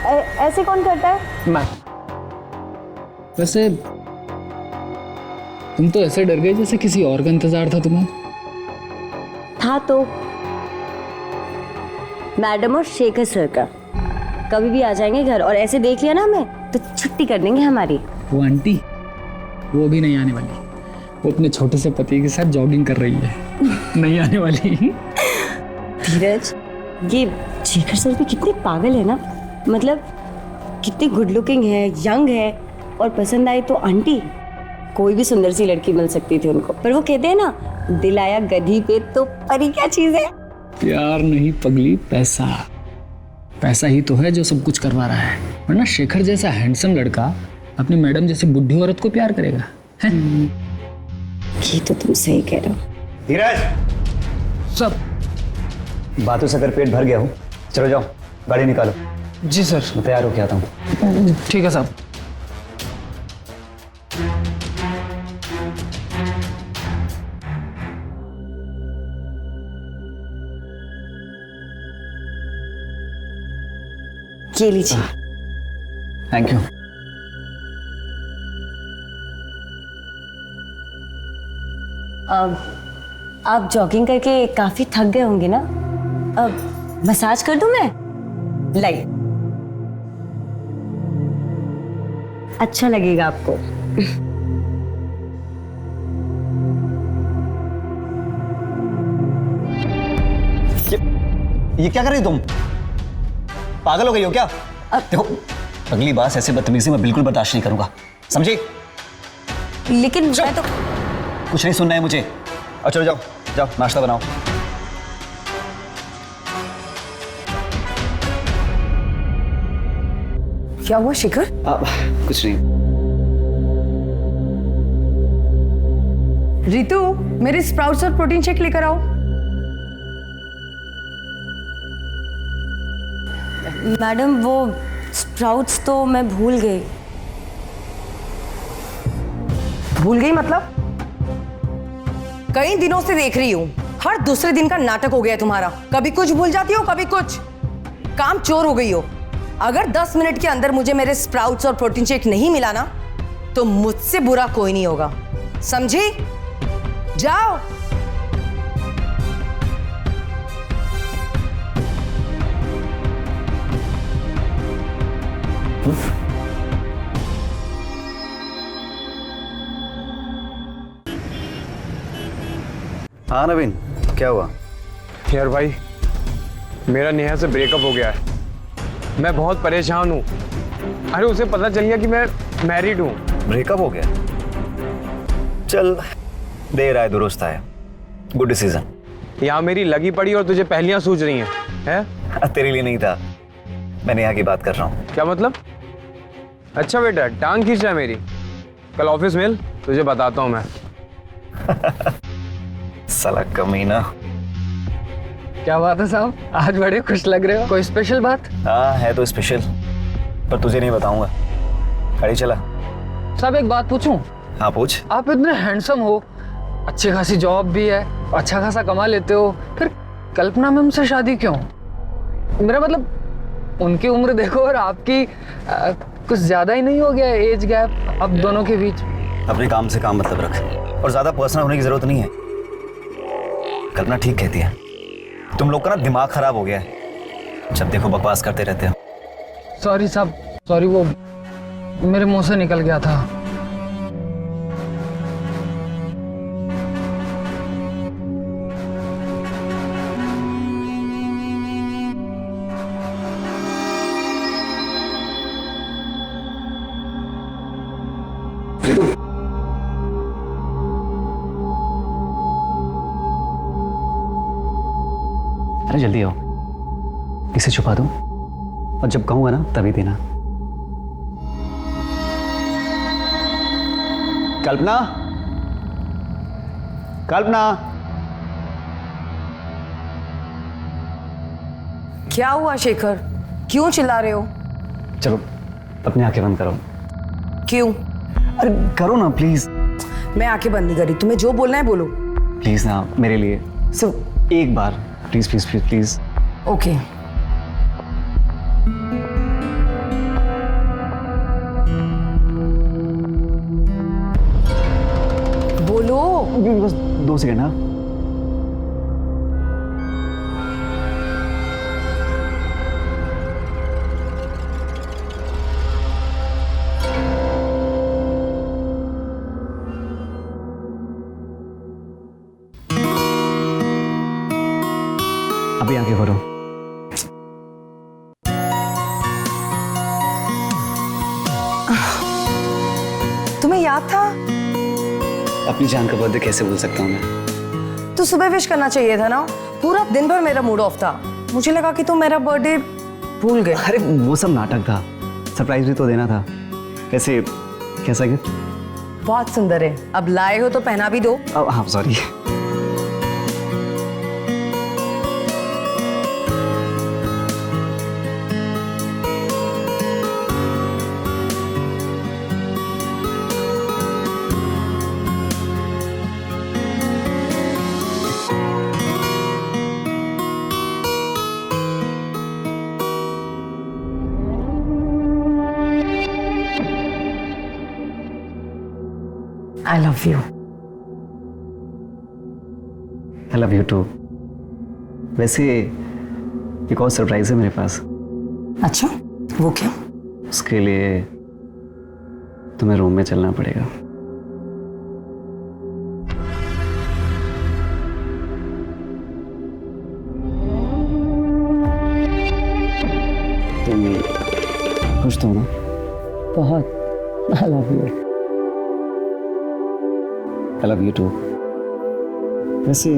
E: अरे ऐसे कौन करता है?
B: मैं।
K: वैसे तुम तो ऐसे डर गए जैसे किसी और का इंतजार था तुम्हें।
E: था तो मैडम और शेखर सर का कभी भी आ जाएंगे घर और ऐसे देख लिया ना हमें तो छुट्टी कर देंगे हमारी।
K: वो आंटी, वो भी नहीं आने वाली। वो अपने छोटे से पति के साथ जॉगिंग कर रही है। नहीं आने वाली।
E: धीरज, ये शेखर सर भी कितने पागल है ना, मतलब कितनी गुड लुकिंग है, यंग है, और पसंद आई तो आंटी कोई भी सुंदर सी लड़की मिल सकती थी उनको। पर वो कहते हैं ना, दिल आया गधी पे तो परी क्या चीज है।
K: प्यार नहीं पगली, पैसा। पैसा ही तो है जो सब कुछ करवा रहा है, वरना शेखर जैसा हैंडसम लड़का अपनी मैडम जैसी बुढ़ी औरत को प्यार करेगा?
E: ये तो तुम सही कह रहे हो।
I: धीरज,
K: सब
I: बातों से अगर पेट भर गया हो, चलो जाओ, गाड़ी निकालो।
K: जी सर।
I: मैं तैयार होके आता हूँ।
K: ठीक है साहब।
E: ये लीजिए।
I: Thank you.
E: आप जॉगिंग करके काफी थक गए होंगे ना? अब मसाज कर दूं मैं? लाइए, अच्छा लगेगा आपको।
I: ये क्या कर रही हो तुम? पागल हो गई हो क्या? देखो, अगली बार ऐसे बदतमीजी मैं बिल्कुल बर्दाश्त नहीं करूंगा, समझी?
E: लेकिन मैं तो
I: कुछ नहीं सुनना है मुझे। और चलो जाओ जाओ, नाश्ता बनाओ।
J: क्या हुआ शिखर?
I: कुछ नहीं।
J: रितु, मेरे स्प्राउट्स और प्रोटीन शेक लेकर आओ।
E: मैडम वो स्प्राउट्स तो मैं भूल गई।
J: भूल गई मतलब? कई दिनों से देख रही हूं, हर दूसरे दिन का नाटक हो गया है तुम्हारा। कभी कुछ भूल जाती हो, कभी कुछ। काम चोर हो गई हो। अगर 10 मिनट के अंदर मुझे मेरे स्प्राउट्स और प्रोटीन शेक नहीं मिला ना, तो मुझसे बुरा कोई नहीं होगा, समझी? जाओ।
I: हाँ नवीन, क्या हुआ?
A: यार भाई, मेरा नेहा से ब्रेकअप हो गया है। मैं बहुत परेशान हूँ। अरे उसे पता चल गया कि मैं मैरिड हूँ।
I: ब्रेकअप हो गया? चल, देर आए दुरुस्त आए। Good decision.
A: यहाँ मेरी लगी पड़ी और तुझे पहलियां सूझ रही हैं?
I: तेरे लिए नहीं था, मैं नेहा की बात कर रहा हूँ।
A: क्या मतलब? अच्छा बेटा, टांग खींच रहा है मेरी। कल ऑफिस मिल, तुझे बताता हूँ मैं।
I: साला कमीना।
K: क्या बात है साहब, आज बड़े खुश लग रहे हो। कोई स्पेशल बात?
I: हाँ है तो स्पेशल, पर तुझे नहीं बताऊंगा। गाड़ी चला।
K: साहब एक बात पूछूं?
I: हाँ पूछ।
K: आप इतने हैंडसम हो, अच्छी खासी जॉब भी है, अच्छा खासा कमा लेते हो, फिर कल्पना मैम से शादी क्यों? मेरा मतलब उनकी उम्र देखो और आपकी कुछ ज्यादा ही नहीं हो गया एज गैप अब दोनों के बीच?
I: अपने काम से काम मतलब रख, और ज्यादा पर्सनल होने की जरूरत नहीं है। कल्पना ठीक कहती है, तुम लोग का ना दिमाग खराब हो गया है, जब देखो बकवास करते रहते हो।
K: सॉरी साहब, सॉरी, वो मेरे मुंह से निकल गया था।
I: अरे जल्दी आओ, इसे छुपा दो और जब कहूंगा ना तभी देना। कल्पना, कल्पना।
J: क्या हुआ शेखर, क्यों चिल्ला रहे हो?
I: चलो अपनी आंखें बंद करो।
J: क्यों?
I: अरे करो ना प्लीज।
J: मैं आंखें बंद नहीं करी, तुम्हें जो बोलना है बोलो।
I: प्लीज ना, मेरे लिए सिर्फ एक बार, please please please please.
J: Okay. बोलो।
I: बस 2 सेकंड। हाँ अभी आगे बढ़ो।
J: तुम्हें याद था?
I: अपनी जान का बर्थडे कैसे भूल सकता हूँ मैं?
J: तो सुबह विश करना चाहिए था ना। पूरा दिन भर मेरा मूड ऑफ था, मुझे लगा कि तुम मेरा बर्थडे भूल गए।
I: अरे वो सब नाटक था, सरप्राइज भी तो देना था। वैसे कैसा गिफ्ट?
J: बहुत सुंदर है, अब लाए हो तो पहना भी दो।
I: हाँ sorry.
J: I love you.
I: I love you too. वैसे एक और सरप्राइज है मेरे पास।
J: अच्छा, वो क्या?
I: उसके लिए तुम्हें रूम में चलना पड़ेगा। तुम खुश तो हो ना?
J: बहुत। I love you.
I: I love you too. वैसे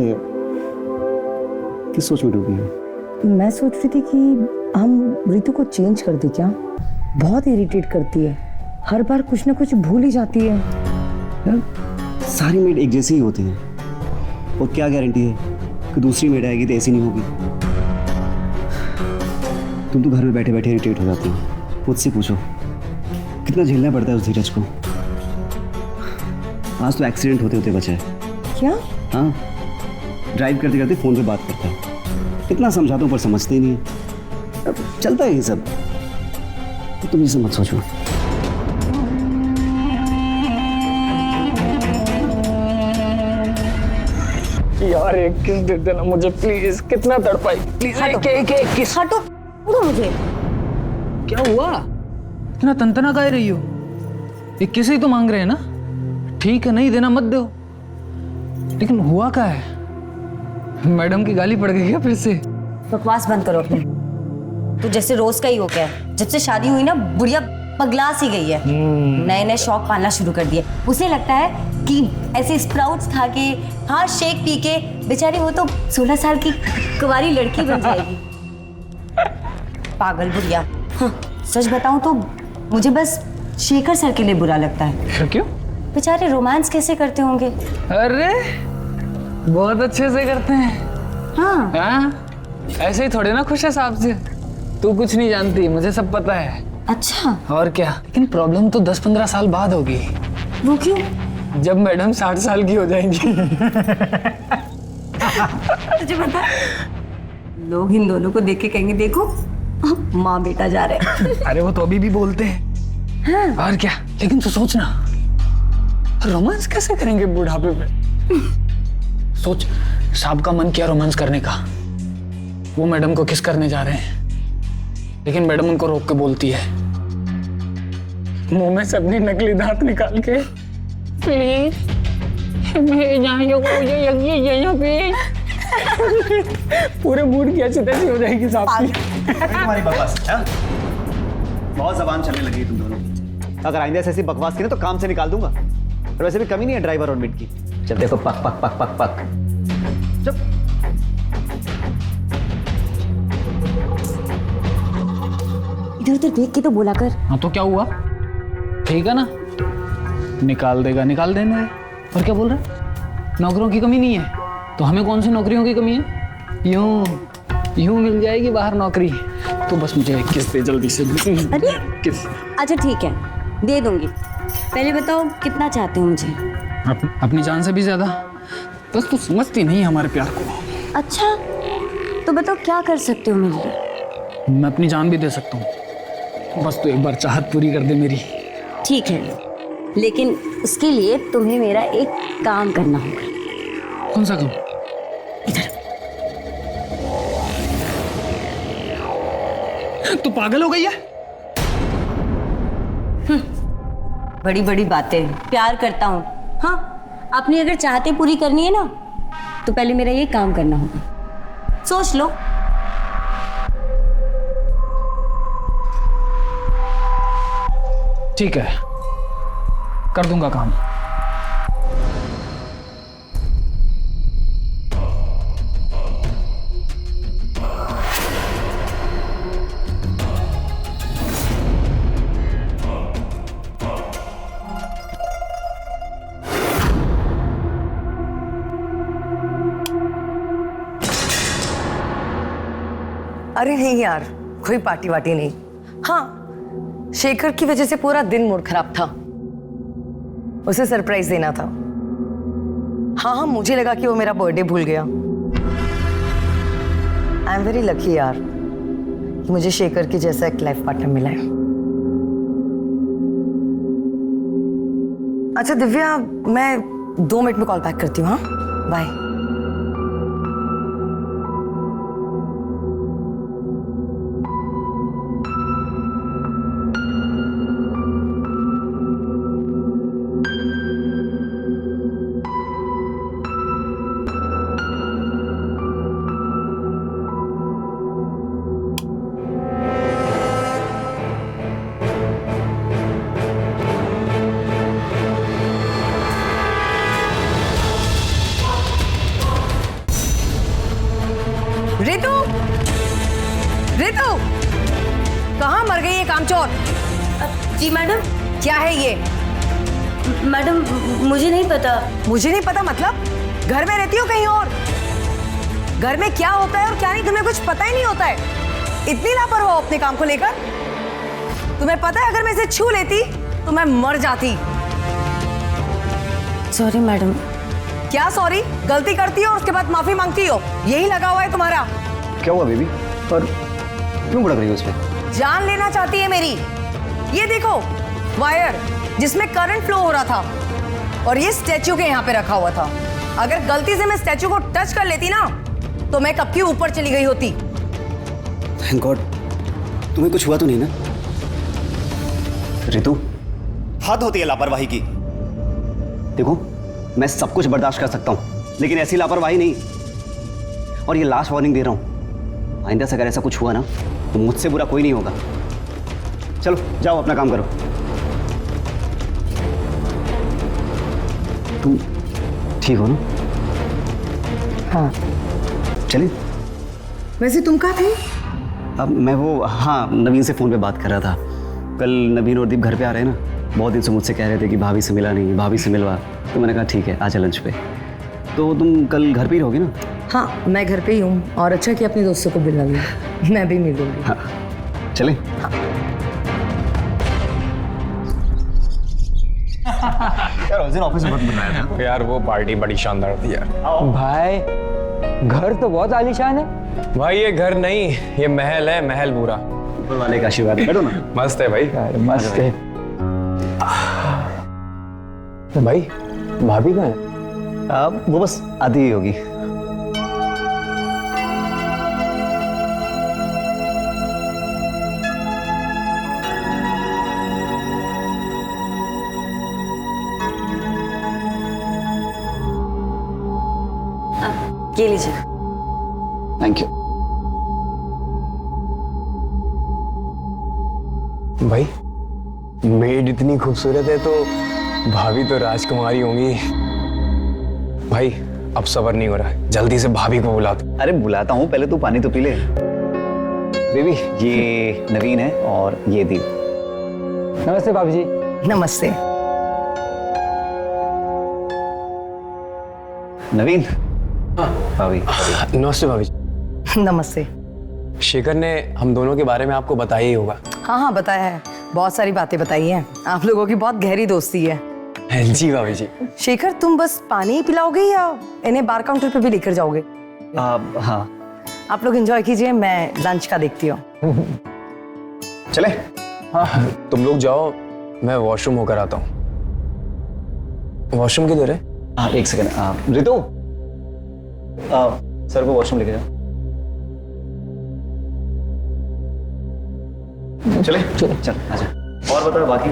I: किस सोच में डूबी हो?
J: मैं सोच रही थी कि हम ऋतु को चेंज कर दें क्या? बहुत इरिटेट करती है, हर बार कुछ ना कुछ भूल ही जाती है।
I: यार, सारी मेड एक जैसी ही होती हैं, और क्या गारंटी है कि दूसरी मेड आएगी तो ऐसी नहीं होगी। तुम तो घर में बैठे बैठे इरिटेट हो जाती हो। मुझसे पूछो कितना झेलना पड़ता है उस धीरज को। आज तो एक्सीडेंट होते होते बचा है।
J: क्या?
I: हाँ, ड्राइव करते करते फोन पे बात करता है। इतना समझाता हूँ पर समझते ही नहीं है। अब चलता है ये सब, तो तुम इसे मत सोचो।
K: यार एक किस दे देना मुझे प्लीज, कितना तड़पाई प्लीज। एक किस।
J: हटो, उड़ो मुझे।
K: क्या हुआ? इतना तंतना काहे रही हो? एक किस ही तो मांग रहे हैं ना? ठीक है, नहीं देना मत दो। लेकिन हुआ क्या है? मैडम की गाली पड़ गई क्या फिर से?
E: बकवास बंद करो अपने। तो जैसे रोज का ही हो गया है। जब से शादी हुई ना बुढ़िया पगला सी गई है। नए नए शौक पालना शुरू कर दिए। उसे लगता है कि ऐसे स्प्राउट्स खा के, हाँ शेक पी के, बेचारी वो तो 16 साल की कुंवारी लड़की बन जाएगी। पागल बुढ़िया। हाँ, सच बताऊं तो मुझे बस शेखर सर के लिए बुरा लगता है।
K: क्यों?
E: बेचारे रोमांस कैसे करते होंगे।
K: अरे बहुत अच्छे से करते हैं।
E: हाँ,
K: हाँ? ऐसे ही थोड़े ना खुश है साहब से। तू कुछ नहीं जानती, मुझे सब पता है।
E: अच्छा।
K: और क्या, लेकिन प्रॉब्लम तो 10-15 साल बाद होगी।
E: वो क्यों?
K: जब मैडम 60 साल की हो जाएंगी।
E: तुझे पता लोग इन दोनों को देख के कहेंगे देखो माँ बेटा जा रहे हैं।
K: अरे वो तो अभी भी बोलते हैं। हाँ। और क्या, लेकिन तू सोच ना, रोमांस कैसे करेंगे बुढ़ापे पे? सोच, साहब का मन किया रोमांस करने का, वो मैडम को किस करने जा रहे हैं, लेकिन मैडम उनको रोक के बोलती है, मुंह में से अपनी नकली दांत निकाल के, प्लीज पूरे मूड की ऐसी तैसी हो जाएगी साहब की।
I: तुम्हारी बकवास, हाँ? बहुत जबान चलने लगी तुम दोनों। अगर आइंदा ऐसी बकवास की ना तो काम से निकाल दूंगा। और वैसे भी कमी नहीं है ड्राइवर और मिड की। जब देखो पक पक पक पक पक। चुप।
E: इधर उधर देख के तो बोला कर।
K: हाँ तो क्या हुआ? ठीक है ना, निकाल देगा, निकाल देने दे। और क्या बोल रहा? नौकरों की कमी नहीं है तो हमें कौन सी नौकरियों की कमी है? यूं मिल जाएगी बाहर नौकरी। तो बस मुझे किस दे जल्दी से।
E: अरे
K: किस?
E: अच्छा ठीक है, दे दूंगी। पहले बताओ कितना चाहते हो मुझे?
K: अपनी जान से भी ज्यादा। बस तू समझती नहीं हमारे प्यार को।
E: अच्छा तो बताओ क्या कर सकते हो मेरे लिए?
K: मैं अपनी जान भी दे सकता हूँ, बस तू एक बार चाहत पूरी कर दे मेरी।
E: ठीक है, लेकिन उसके लिए तुम्हें मेरा एक काम करना होगा।
K: कौन सा काम? तू पागल हो गई है?
E: बड़ी बड़ी बातें, प्यार करता हूँ। हाँ, अपनी अगर चाहते पूरी करनी है ना तो पहले मेरा ये काम करना होगा। सोच लो।
K: ठीक है, कर दूंगा काम।
J: अरे नहीं यार, कोई पार्टी वार्टी नहीं। हाँ, शेखर की वजह से पूरा दिन मूड खराब था, उसे सरप्राइज देना था। हाँ, मुझे लगा कि वो मेरा बर्थडे भूल गया। आई एम वेरी लकी यार कि मुझे शेखर की जैसा एक लाइफ पार्टनर मिला है। अच्छा दिव्या, मैं 2 मिनट में कॉल बैक करती हूँ। हाँ, बाय।
E: जी मैडम।
J: क्या है ये?
E: मैडम मुझे नहीं पता।
J: मुझे नहीं पता मतलब? घर में रहती हो कहीं और? घर में क्या होता है और क्या नहीं तुम्हें कुछ पता ही नहीं होता है। इतनी लापरवाह हो अपने काम को लेकर। तुम्हें पता है अगर मैं इसे छू लेती तो मैं मर जाती।
E: Sorry madam.
J: क्या सॉरी? गलती करती हो और उसके बाद माफी मांगती हो, यही लगा हुआ है तुम्हारा।
I: क्या हुआ बेबी? पर क्यों भड़क रही हो उस पर?
J: जान लेना चाहती है मेरी। ये देखो वायर जिसमें करंट फ्लो हो रहा था और ये स्टैचू के यहाँ पे रखा हुआ था। अगर गलती से मैं स्टैचू को टच कर लेती ना तो मैं कब की ऊपर चली गई होती।
I: थैंक गॉड तुम्हें कुछ हुआ तो नहीं ना? रितु, हद होती है लापरवाही की। देखो मैं सब कुछ बर्दाश्त कर सकता हूं लेकिन ऐसी लापरवाही नहीं। और ये लास्ट वार्निंग दे रहा हूं, आइंदा से अगर ऐसा कुछ हुआ ना तो मुझसे बुरा कोई नहीं होगा। चलो जाओ अपना काम करो। तुम ठीक हो ना?
J: हाँ।
I: चलिए।
J: वैसे तुम कहाँ थे?
I: अब मैं वो हाँ नवीन से फ़ोन पे बात कर रहा था। कल नवीन और दीप घर पे आ रहे हैं ना, बहुत दिन से मुझसे कह रहे थे कि भाभी से मिला नहीं, भाभी से मिलवा। तो मैंने कहा ठीक है आजा लंच पे। तो तुम कल घर पे ही रहोगी ना?
J: हाँ मैं घर पे ही हूँ और अच्छा कि अपने दोस्तों को बुला लिया। मैं भी मिलूंगी।
I: हाँ चले।
J: हाँ।
I: यार उस दिन ऑफिस में बहुत मजा आया था
L: यार। वो पार्टी बड़ी शानदार थी यार।
K: भाई घर तो बहुत आलीशान है।
L: भाई ये घर नहीं, ये महल है, महल पूरा।
I: ऊपर वाले का आशीर्वाद। बैठो ना।
L: मस्त है भाई।
K: मस्त है।
L: तो भाई भाभी कहाँ है?
I: अब वो बस आधी ही होगी।
E: ये लीजिए।
I: Thank you.
L: भाई मेड इतनी खूबसूरत है तो भाभी तो राजकुमारी होंगी। भाई अब सब्र नहीं हो रहा है, जल्दी से भाभी को बुला दो।
I: अरे बुलाता हूँ, पहले तू पानी तो पी ले। बेबी ये नवीन है और ये दीप।
K: नमस्ते भाभी जी।
J: नमस्ते।
I: नवीन। भाभी।
L: नमस्ते भाभी जी।
J: नमस्ते।
L: शेखर ने हम दोनों के बारे में आपको बताया ही होगा।
J: हाँ हाँ बताया है, बहुत सारी बातें बताई हैं। आप लोगों की बहुत गहरी दोस्ती है।
L: जी भाभी जी।
J: शेखर तुम बस पानी ही पिलाओगे या इन्हें बार काउंटर पे भी लेकर जाओगे?
I: हाँ
J: आप लोग एंजॉय कीजिए, मैं लंच का देखती हूँ।
I: चले।
L: हाँ तुम लोग जाओ, मैं वॉशरूम होकर आता हूँ। वॉशरूम किधर है?
I: हाँ एक सेकंड। रितु सर को वॉशरूम लेके जाओ। चले चल चल आजा। और बताओ बाकी।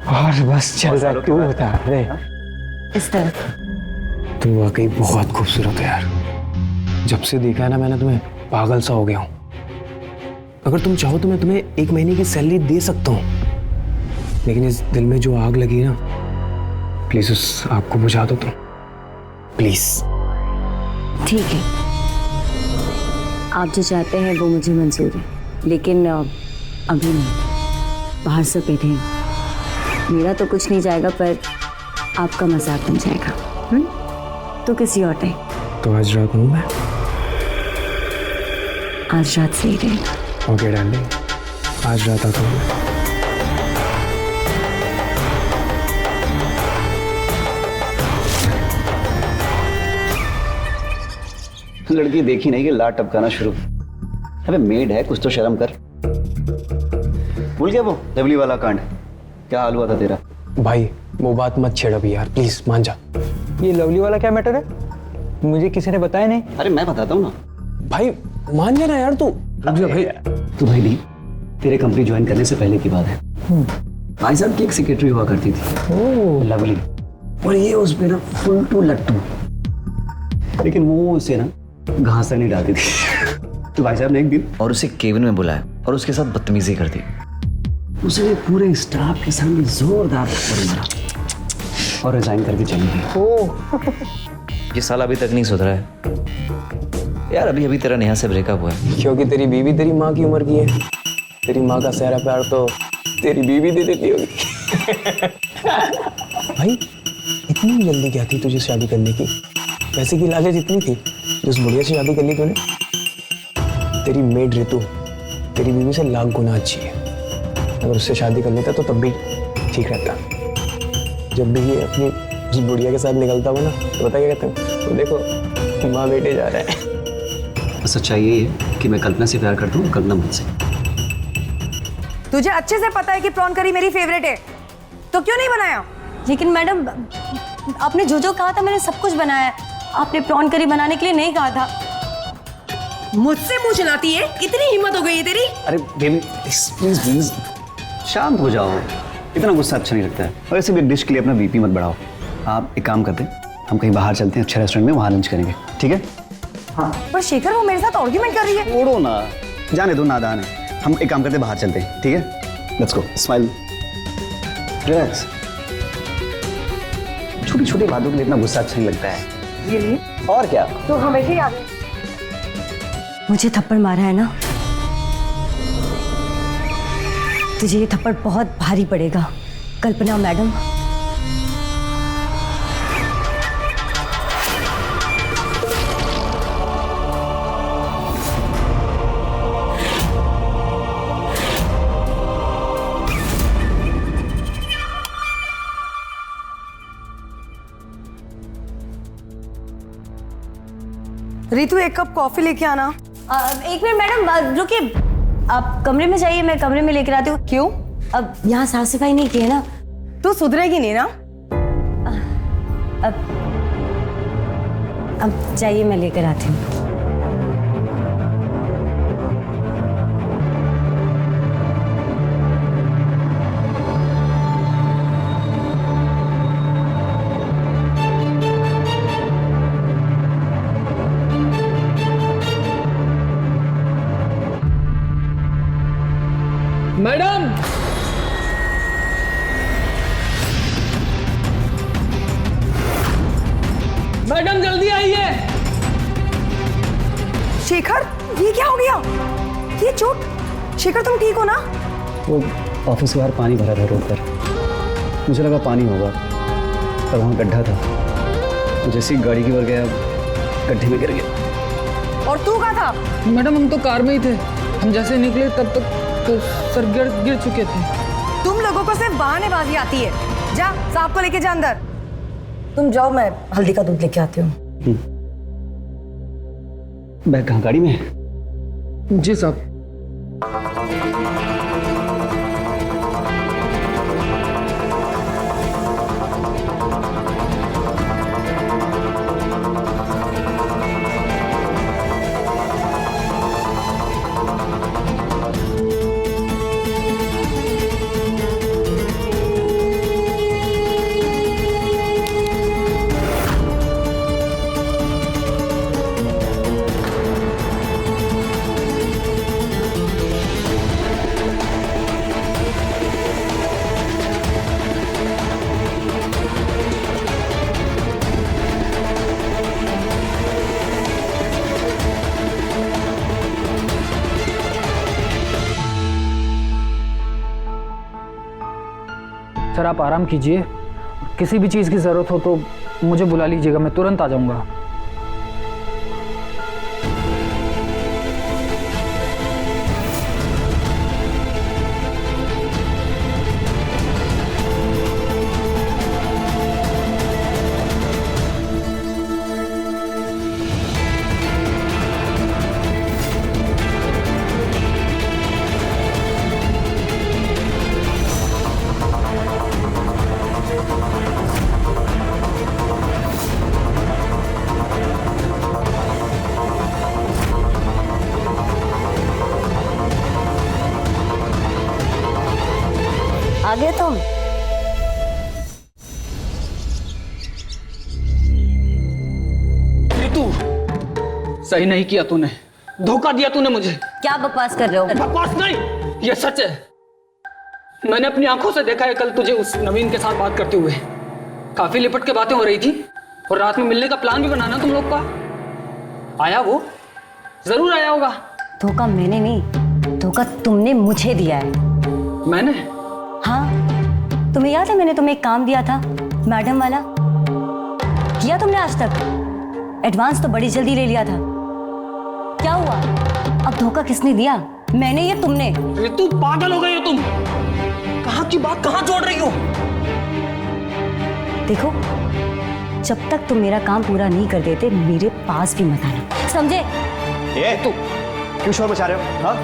K: और बस चल रहा है, तू बता। अरे
E: इस तरफ।
L: तुम वाकई बहुत खूबसूरत है यार। जब से देखा है ना मैंने तुम्हें, पागल सा हो गया हूँ। अगर तुम चाहो तो मैं तुम्हें 1 महीने की सैलरी दे सकता हूँ, लेकिन इस दिल में जो आग लगी ना, प्लीज उस आग को बुझा दो तुम, प्लीज।
E: ठीक है, आप जो चाहते हैं वो मुझे मंजूर है, लेकिन अभी नहीं। बाहर से बैठे हैं, मेरा तो कुछ नहीं जाएगा पर आपका मजाक बन जाएगा। तो किसी और टाइम।
L: तो आज रात हूँ मैं।
E: आज रात सही रहेगा।
L: ओके डार्लिंग, आज रात आता हूँ मैं।
I: लड़की देखी नहीं कि लाट टपकाना शुरू। अबे मेड है, कुछ तो शर्म कर। भूल गया वो लवली वाला कांड? क्या हाल हुआ था तेरा?
L: भाई वो बात मत छेड़ अभी यार, प्लीज मान जा।
K: ये लवली वाला क्या मैटर है? मुझे किसी ने बताया नहीं।
I: अरे मैं बताता हूँ ना।
L: भाई मान जा ना यार तू। रुक जा भाई।
I: तू भाई नहीं, तेरे कंपनी ज्वाइन करने से पहले की बात है। भाई साहब की एक सेक्रेटरी हुआ करती थी, लवली, और ये उस पे ना फुल टू लट्टू, लेकिन वो उसे ना घास नहीं डालती थी। तो भाई साहब ने एक दिन
M: और उसे केबिन में बुलाया और उसके साथ बदतमीजी कर दी।
I: उसने पूरे स्टाफ के सामने जोरदार थप्पड़ मारा और रिजाइन करके चली गई।
M: ये साल अभी तक नहीं सुधरा है यार। अभी अभी तेरा नेहा से ब्रेकअप हुआ है।
L: क्योंकि तेरी बीवी तेरी माँ की उम्र की है। तेरी माँ का सहरा प्यार तो तेरी बीवी दे देती होगी। भाई इतनी जल्दी क्या थी तुझे शादी करने की? पैसे की लालच इतनी थी जो उस बुढ़िया से शादी कर ली तूने? तेरी मेड ऋतु तेरी बीवी से लाख गुना अच्छी है। अगर उससे शादी कर लेता तो तब भी ठीक रहता। जब भी ये अपनी उस बुढ़िया के साथ निकलता हुआ ना तो पता क्या कहते हैं, तो देखो माँ बेटे जा रहा है।
M: सच्चाई यही है कि मैं कल्पना से प्यार करता हूँ, कल्पना मुझसे।
J: तुझे अच्छे से पता है कि प्रॉन करी मेरी फेवरेट है, तो क्यों नहीं बनाया?
E: लेकिन मैडम आपने जो जो कहा था मैंने सब कुछ बनाया है। आपने प्रॉन करी बनाने के लिए नहीं कहा था।
J: मुझसे मुंह चलाती है? इतनी हिम्मत हो गई है तेरी?
M: अरे बेबी प्लीज प्लीज शांत हो जाओ, इतना गुस्सा अच्छा नहीं लगता है। और ऐसे भी डिश के लिए अपना बीपी मत बढ़ाओ। आप एक काम करते हैं, हम कहीं बाहर चलते हैं, अच्छे रेस्टोरेंट में, वहां लंच करेंगे, ठीक है?
J: हाँ। पर शेखर वो मेरे साथ आर्ग्यूमेंट कर रही है।
M: छोड़ो ना, जाने दो, नादान है। हम एक काम करते हैं, बाहर चलते हैं, ठीक है? Let's go, smile, relax. छोटी छोटी बातों के लिए इतना गुस्सा अच्छा नहीं लगता है।
J: ये
M: और क्या?
J: तो हमेशा याद है।
E: मुझे थप्पड़ मारा है ना, तुझे ये थप्पड़ बहुत भारी पड़ेगा कल्पना मैडम।
J: रितु एक कप कॉफी लेके आना।
E: एक मिनट मैडम रुकिए, आप कमरे में जाइए, मैं कमरे में लेकर आती हूँ।
J: क्यों?
E: अब यहाँ साफ सफाई नहीं की है ना।
J: तू सुधरेगी नहीं ना?
E: अब जाइए, मैं लेकर आती हूँ।
K: मैडम, मैडम जल्दी आइए।
J: शेखर ये क्या हो गया? ये चोट? शेखर तुम ठीक हो ना?
M: वो ऑफिस के बाहर पानी भरा था रोड पर, मुझे लगा पानी होगा, पर वहाँ गड्ढा था। जैसे ही गाड़ी की ओर गया, गड्ढे में गिर गया।
J: और तू कहाँ था?
K: मैडम हम तो कार में ही थे, हम जैसे निकले तब तक तो सर गिर चुके थे।
J: तुम लोगों को सिर्फ बहानेबाजी आती है। जा साहब को लेके जा अंदर। तुम जाओ, मैं हल्दी का दूध लेके आती हूँ।
M: बैग कहाँ? गाड़ी में है?
K: जी साहब। सर आप आराम कीजिए, किसी भी चीज़ की ज़रूरत हो तो मुझे बुला लीजिएगा, मैं तुरंत आ जाऊंगा।
E: आ गए तुम?
K: रितु, सही नहीं किया तूने, धोखा दिया तूने मुझे।
E: क्या बकवास कर रहे हो?
K: बकवास नहीं, ये सच है। मैंने अपनी आंखों से देखा है कल तुझे उस नवीन के साथ बात करते हुए। काफी लिपट के बातें हो रही थी और रात में मिलने का प्लान भी बनाना तुम लोग का। आया वो? जरूर आया होगा।
E: धोखा मैंने नहीं, धोखा तुमने मुझे दिया है।
K: मैंने?
E: तुम्हें याद है मैंने तुम्हें एक काम दिया था मैडम वाला? किया तुमने आज तक? एडवांस तो बड़ी जल्दी ले लिया था। क्या हुआ? अब धोखा किसने दिया, मैंने या तुमने?
L: ऋतु पागल हो गई हो तुम। कहाँ की बात कहाँ जोड़ रही हो?
E: देखो, जब तक तुम मेरा काम पूरा नहीं कर देते मेरे पास भी मत आना, समझे?
I: ये तू क्यों शोर मचा रहे हो? हाँ?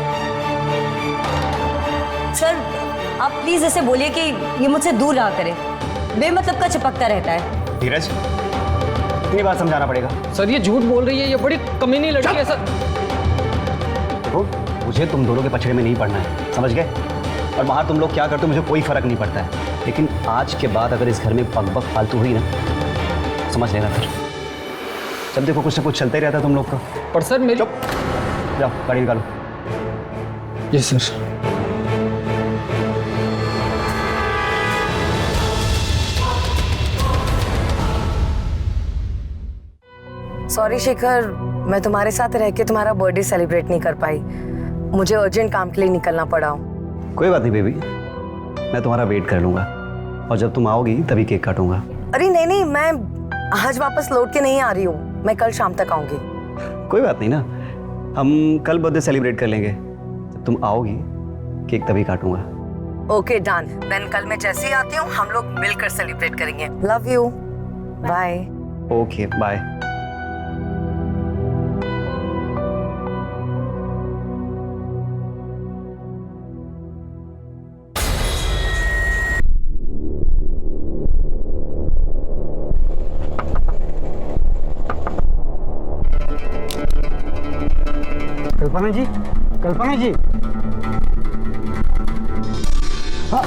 E: सर आप प्लीज ऐसे बोलिए कि ये मुझसे दूर रहा करे, बेमतलब का चिपकता रहता है।
I: धीरज, इतनी बार समझाना पड़ेगा?
K: सर ये झूठ बोल रही है, ये बड़ी कमीनी लड़की है सर।
I: देखो, मुझे तुम दोनों के पछड़े में नहीं पड़ना है, समझ गए? और बाहर तुम लोग क्या करते हो मुझे कोई फर्क नहीं पड़ता है, लेकिन आज के बाद अगर इस घर में बक फालतू हुई ना, समझ लेना फिर। जब देखो कुछ ना कुछ चलता ही रहता है तुम लोग का।
K: पर सर मेरी...
I: चुप, जाओ गाड़ी निकालो।
K: जी सर।
J: सॉरी शेखर, मैं तुम्हारे साथ रह के तुम्हारा बर्थडे सेलिब्रेट नहीं कर पाई। मुझे अर्जेंट काम के लिए निकलना पड़ा।
I: कोई बात नहीं बेबी, मैं तुम्हारा वेट कर लूंगा और जब तुम आओगी तभी केक काटूंगा।
J: अरे नहीं नहीं, मैं आज वापस लौट के नहीं आ रही हूँ, मैं कल शाम तक आऊंगी।
I: कोई बात नहीं ना, हम कल बर्थडे सेलिब्रेट कर लेंगे। जब तुम आओगी केक तभी काटूंगा।
J: ओके डन, देन कल मैं जैसे ही आती हूँ हम लोग मिलकर सेलिब्रेट करेंगे। Love you, bye.
I: Okay bye.
H: Kalpana ji, Kalpana ji. हाँ।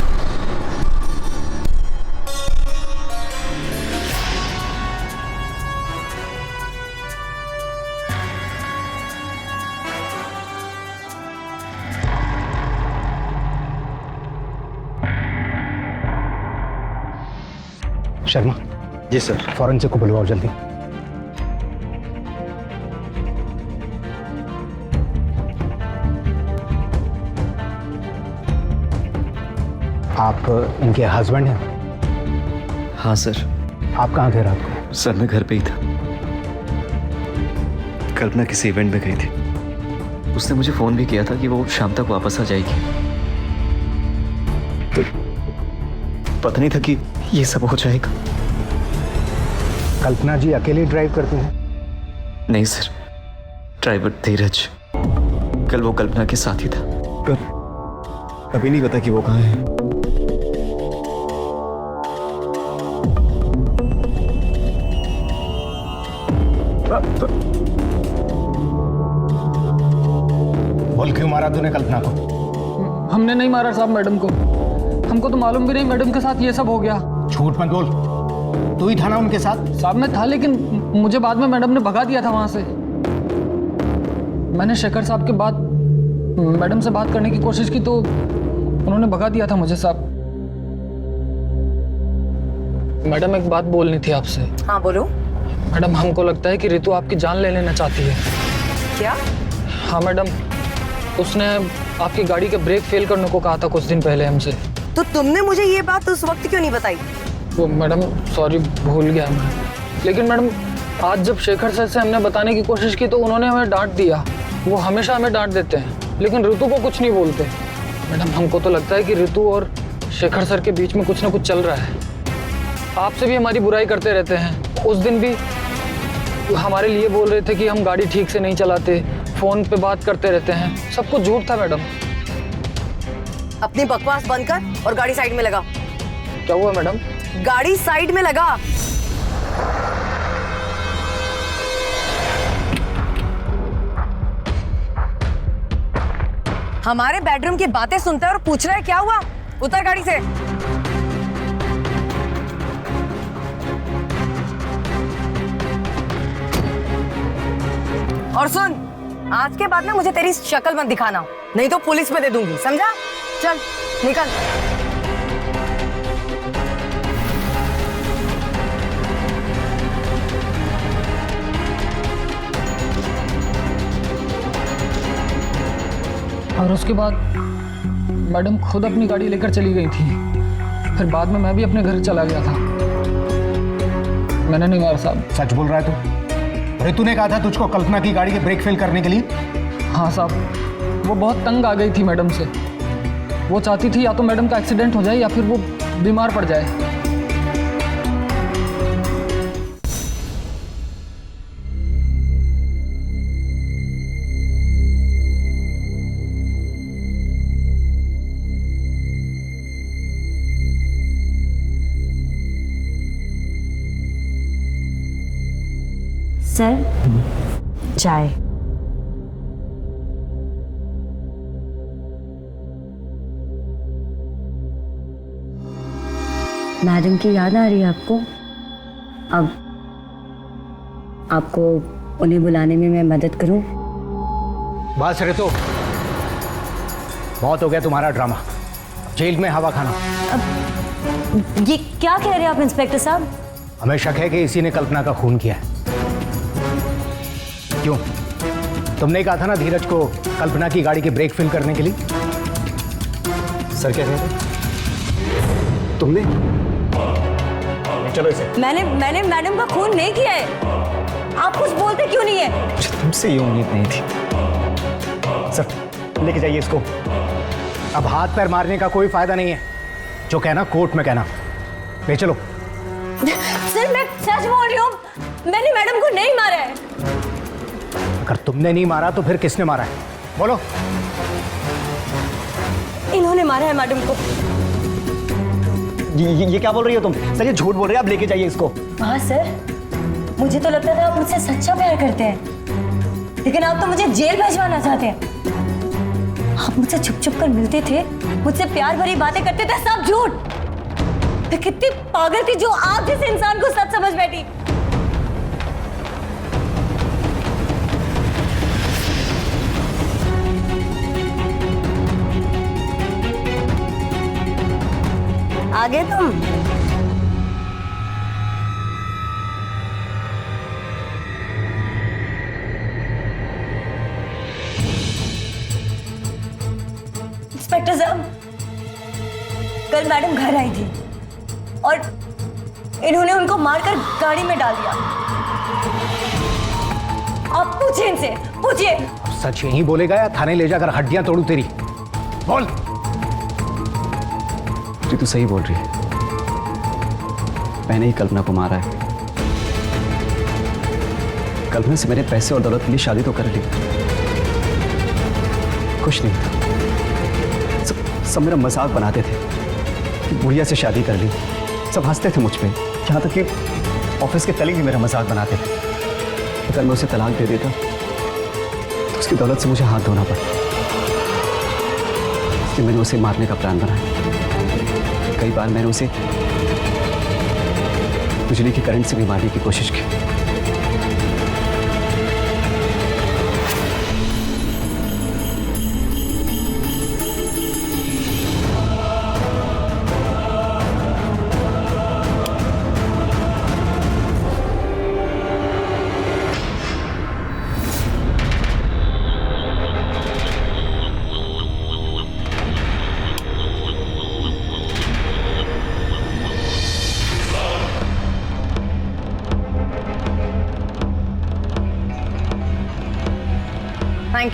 H: शर्मा
I: जी सर।
H: फॉरेंसिक को बुलवाओ जल्दी। आप इनके हस्बैंड हैं?
M: हाँ सर।
H: आप कहाँ थे रात को?
M: सर मैं घर पे ही था। कल्पना किसी इवेंट में गई थी, उसने मुझे फोन भी किया था कि वो शाम तक वापस आ जाएगी, तो पता नहीं था कि ये सब हो जाएगा।
H: कल्पना जी अकेले ड्राइव करती हैं?
M: नहीं सर, ड्राइवर धीरज कल वो कल्पना के साथ ही था, पर अभी नहीं पता कि वो कहाँ है।
H: बोल क्यों मारा तूने कल्पना को?
K: हमने नहीं मारा साहब मैडम को, हमको तो मालूम भी नहीं मैडम के साथ ये सब हो गया।
H: झूठ मत बोल, तू ही था ना उनके साथ?
K: साहब मैं था, लेकिन मुझे बाद में मैडम ने भगा दिया था वहां से। मैंने शेखर साहब के बाद मैडम से बात करने की कोशिश की तो उन्होंने भगा दिया था मुझे साहब। मैडम एक बात बोलनी थी आपसे।
J: हाँ बोलो।
K: मैडम हमको लगता है कि ऋतु आपकी जान ले लेना चाहती है।
J: क्या?
K: हाँ मैडम, उसने आपकी गाड़ी के ब्रेक फेल करने को कहा था कुछ दिन पहले हमसे।
J: तो तुमने मुझे ये बात उस वक्त क्यों नहीं बताई?
K: वो मैडम सॉरी भूल गया मैं, लेकिन मैडम आज जब शेखर सर से हमने बताने की कोशिश की तो उन्होंने हमें डांट दिया। वो हमेशा हमें डांट देते हैं लेकिन ऋतु को कुछ नहीं बोलते। मैडम हमको तो लगता है कि ऋतु और शेखर सर के बीच में कुछ ना कुछ चल रहा है। आपसे भी हमारी बुराई करते रहते हैं। उस दिन भी हमारे लिए बोल रहे थे कि हम गाड़ी ठीक से नहीं चलाते, फोन पे बात करते रहते हैं। सब कुछ झूठ था मैडम।
J: अपनी बकवास बंद कर और गाड़ी साइड में लगा।
K: क्या हुआ मैडम?
J: गाड़ी साइड में लगा। हमारे बेडरूम की बातें सुनता है और पूछ रहा है क्या हुआ? उतर गाड़ी से। और सुन, आज के बाद ना मुझे तेरी शक्ल मत दिखाना, नहीं तो पुलिस में दे दूंगी, समझा? चल निकल।
K: और उसके बाद मैडम खुद अपनी गाड़ी लेकर चली गई थी। फिर बाद में मैं भी अपने घर चला गया था। मैंने नहीं मारा साहब।
N: सच बोल रहा है तू? अरे तूने कहा था तुझको कल्पना की गाड़ी के ब्रेक फेल करने के लिए।
K: हाँ साहब, वो बहुत तंग आ गई थी मैडम से। वो चाहती थी या तो मैडम का एक्सीडेंट हो जाए या फिर वो बीमार पड़ जाए।
E: सर, चाय। मैडम की याद आ रही है आपको? अब आपको उन्हें बुलाने में मैं मदद करूं?
N: बस रे, तो बहुत हो गया तुम्हारा ड्रामा। जेल में हवा खाना।
E: अब ये क्या कह रहे हैं आप इंस्पेक्टर साहब?
N: हमें शक है कि इसी ने कल्पना का खून किया है। क्यों? तुमने कहा था ना धीरज को कल्पना की गाड़ी के ब्रेक फिल करने के लिए।
I: सर क्या कह रहे? तुमने? चलो इसे।
E: मैंने मैडम का खून नहीं किया है। आप कुछ बोलते क्यों नहीं है?
I: तुमसे ये उम्मीद नहीं थी। सर लेके जाइए इसको।
N: अब हाथ पैर मारने का कोई फायदा नहीं है। जो कहना कोर्ट में कहना। ले चलो।
E: सर मैं सच बोल रही हूँ, मैंने मैडम को नहीं मारा है।
N: अगर तुमने नहीं मारा तो फिर किसने मारा है? बोलो।
E: इन्होंने मारा है मैडम को।
I: ये क्या बोल रही हो तुम? सर ये झूठ बोल रहे हैं। आप लेके जाइए इसको।
E: हाँ सर, मुझे तो लगता था आप मुझसे सच्चा प्यार करते हैं, लेकिन आप तो मुझे जेल भिजवाना चाहते हैं। आप मुझसे छुप छुप कर मिलते थे, मुझसे प्यार भरी बातें करते थे, सब झूठ। मैं कितनी पागल थी जो आप जैसे इंसान को सच समझ बैठी। आगे तुम। इंस्पेक्टर साहब, कल मैडम घर आई थी और इन्होंने उनको मारकर गाड़ी में डाल दिया। आप पूछिए इनसे, पूछिए।
N: सच यही बोलेगा या थाने ले जाकर हड्डियां तोड़ू तेरी? बोल।
I: तू सही बोल रही है। मैंने ही कल्पना को मारा है। कल्पना से मैंने पैसे और दौलत के लिए शादी तो कर ली, कुछ नहीं था। सब मेरा मजाक बनाते थे कि बुढ़िया से शादी कर ली। सब हंसते थे मुझ पे, यहाँ तक कि ऑफिस के कलीग भी मेरा मजाक बनाते थे। अगर मैं उसे तलाक दे देता तो उसकी दौलत से मुझे हाथ धोना पड़ा। इसलिए मैंने उसे मारने का प्लान बनाया। कई बार मैंने उसे बिजली के करंट से भी मारने की कोशिश की।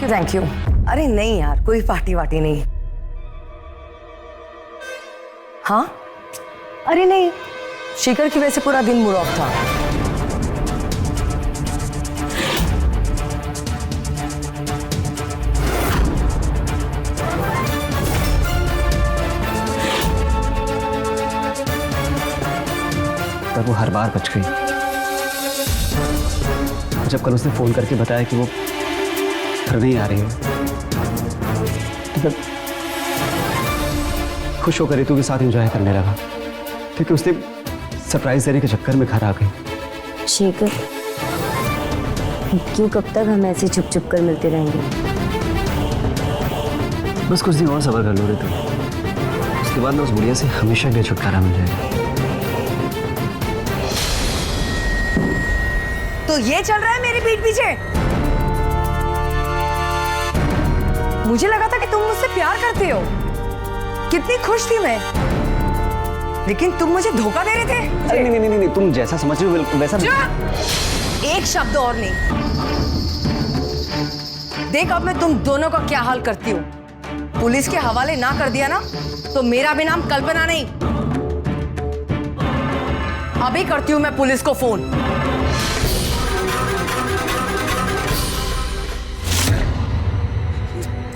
J: Thank you. अरे नहीं यार, कोई पार्टी वार्टी नहीं। हाँ? अरे नहीं, शिखर की वजह से पूरा दिन मूड ऑफ था।
I: पर वो हर बार बच गई। जब कल उसने फोन करके बताया कि वो घर नहीं आ रही है, तो खुश होकर रितु के साथ एंजॉय करने लगा, क्योंकि उसने सरप्राइज देने के चक्कर में घर आ गई।
E: शेखर, क्यों कब तक हम ऐसे छुप छुप कर मिलते रहेंगे?
I: बस कुछ दिन और सब्र कर लो रितु, उसके बाद ना उस बुढ़िया से हमेशा के लिए छुटकारा मिल जाएगा।
J: तो ये चल रहा है मेरे पीठ पीछे? मुझे लगा था कि तुम मुझसे प्यार करते हो। कितनी खुश थी मैं। लेकिन तुम मुझे धोखा दे रहे थे।
I: अरे नहीं नहीं नहीं, तुम जैसा समझ रहे हो वैसा
J: चुप! एक शब्द और नहीं। देख अब मैं तुम दोनों का क्या हाल करती हूँ। पुलिस के हवाले ना कर दिया ना तो मेरा भी नाम कल्पना नहीं। अभी करती हूँ मैं पुलिस को फोन।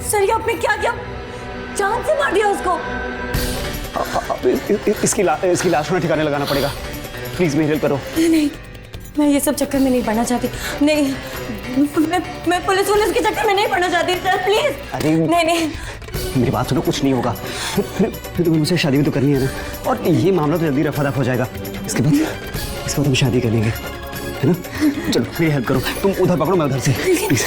E: सर ये आपने क्या किया? जान से मार दिया उसको।
I: इसकी लाश में ठिकाने लगाना पड़ेगा। प्लीज मेरी हेल्प करो।
E: नहीं, मैं ये सब चक्कर में नहीं पड़ना चाहती। नहीं, मैं पुलिस के चक्कर में नहीं पड़ना चाहती सर, प्लीज।
I: अरे
E: नहीं,
I: मेरी बात सुनो, कुछ नहीं होगा। फिर तुम्हें मुझसे शादी भी तो करनी है ना, और ये मामला तो जल्दी रफा दफ हो जाएगा। इसके बाद हम शादी कर लेंगे, है ना? चलो मेरी हेल्प करो, तुम उधर पकड़ो, मैं उधर से। प्लीज।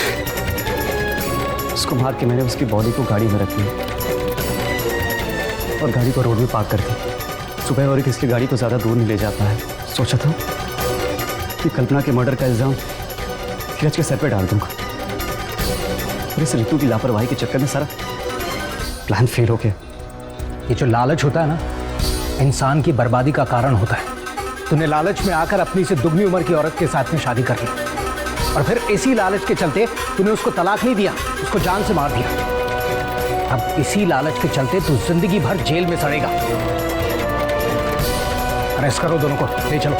I: उसको मार के मैंने उसकी बॉडी को गाड़ी में रख लिया और गाड़ी को रोड में पार्क कर दी। सुबह और इसकी गाड़ी को ज़्यादा दूर नहीं ले जा पाया। सोचा था कि कल्पना के मर्डर का इल्ज़ाम धीरज के सर पे डाल दूंगा, और इस ऋतु की लापरवाही के चक्कर में सारा प्लान फेल हो गया।
N: ये जो लालच होता है ना, इंसान की बर्बादी का कारण होता है। तूने लालच में आकर अपनी से दुगनी उम्र की औरत के साथ में शादी कर ली, और फिर इसी लालच के चलते तूने उसको तलाक नहीं दिया, उसको जान से मार दिया। अब इसी लालच के चलते तू जिंदगी भर जेल में सड़ेगा। अरेस्ट करो दोनों को, ले चलो।